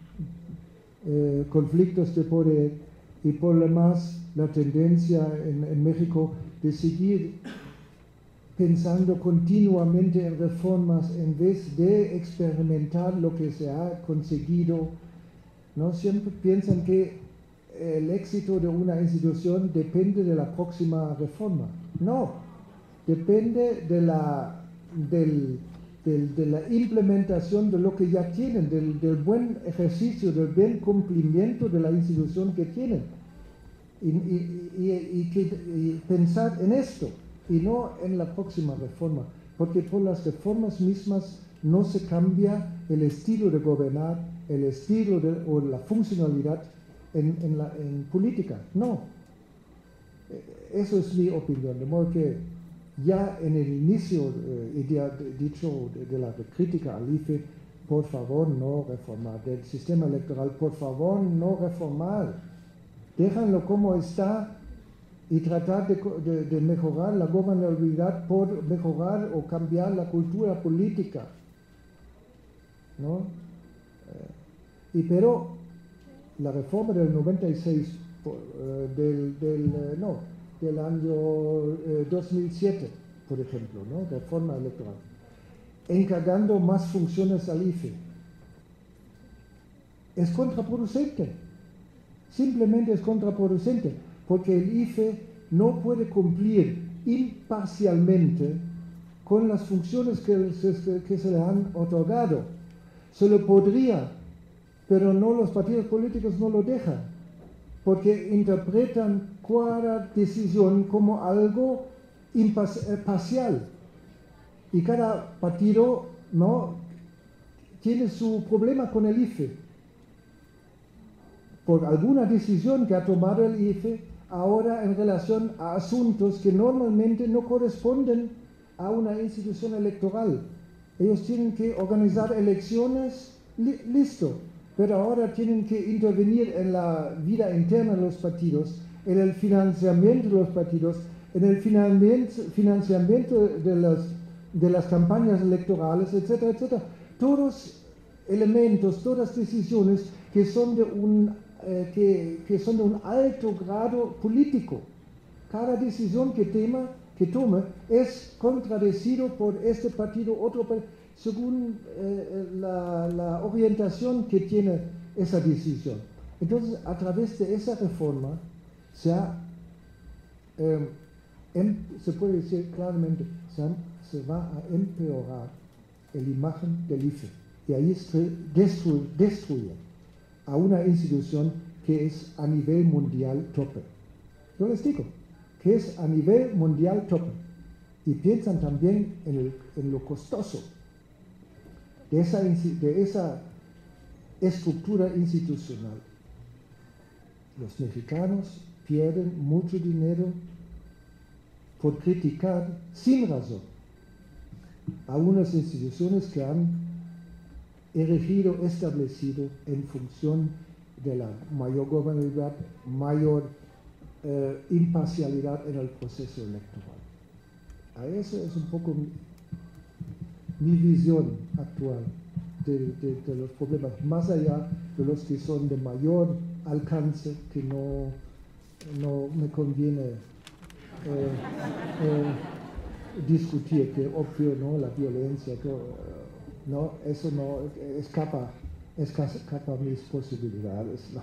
conflictos de poder, y por lo demás la tendencia en México de seguir pensando continuamente en reformas en vez de experimentar lo que se ha conseguido, ¿no? Siempre piensan que el éxito de una institución depende de la próxima reforma. No, depende de la implementación de lo que ya tienen, del buen ejercicio, del buen cumplimiento de la institución que tienen. Y pensar en esto, y no en la próxima reforma, porque por las reformas mismas no se cambia el estilo de gobernar, el estilo o la funcionalidad en política. No. Eso es mi opinión, de modo que ya en el inicio dicho de la crítica al IFE, por favor no reformar, del sistema electoral, por favor no reformar, déjanlo como está y tratar de mejorar la gobernabilidad por mejorar o cambiar la cultura política, ¿no? Pero la reforma del 96, del año 2007, por ejemplo, ¿no? Reforma electoral, encargando más funciones al IFE, es contraproducente, simplemente es contraproducente, porque el IFE no puede cumplir imparcialmente con las funciones que se le han otorgado. Se lo podría, pero no, los partidos políticos no lo dejan, porque interpretan cada decisión como algo parcial. Y cada partido, ¿no?, tiene su problema con el IFE. por alguna decisión que ha tomado el IFE ahora en relación a asuntos que normalmente no corresponden a una institución electoral. Ellos tienen que organizar elecciones, listo, pero ahora tienen que intervenir en la vida interna de los partidos, en el financiamiento de los partidos, en el financiamiento de las campañas electorales, etcétera, etcétera. Todos elementos, todas decisiones que son de un alto grado político. Cada decisión que tome es contradecido por este partido, otro partido, según la orientación que tiene esa decisión. Entonces, a través de esa reforma se puede decir claramente, se va a empeorar la imagen del IFE y ahí se destruye a una institución que es a nivel mundial tope. Yo les digo que es a nivel mundial tope y piensan también en lo costoso de esa estructura institucional. Los mexicanos pierden mucho dinero por criticar sin razón a unas instituciones que han establecido en función de la mayor gobernabilidad, mayor imparcialidad en el proceso electoral. A eso es un poco mi visión actual de los problemas, más allá de los que son de mayor alcance, que no me conviene discutir, que obvio, ¿no? La violencia, no, eso no escapa a mis posibilidades, ¿no?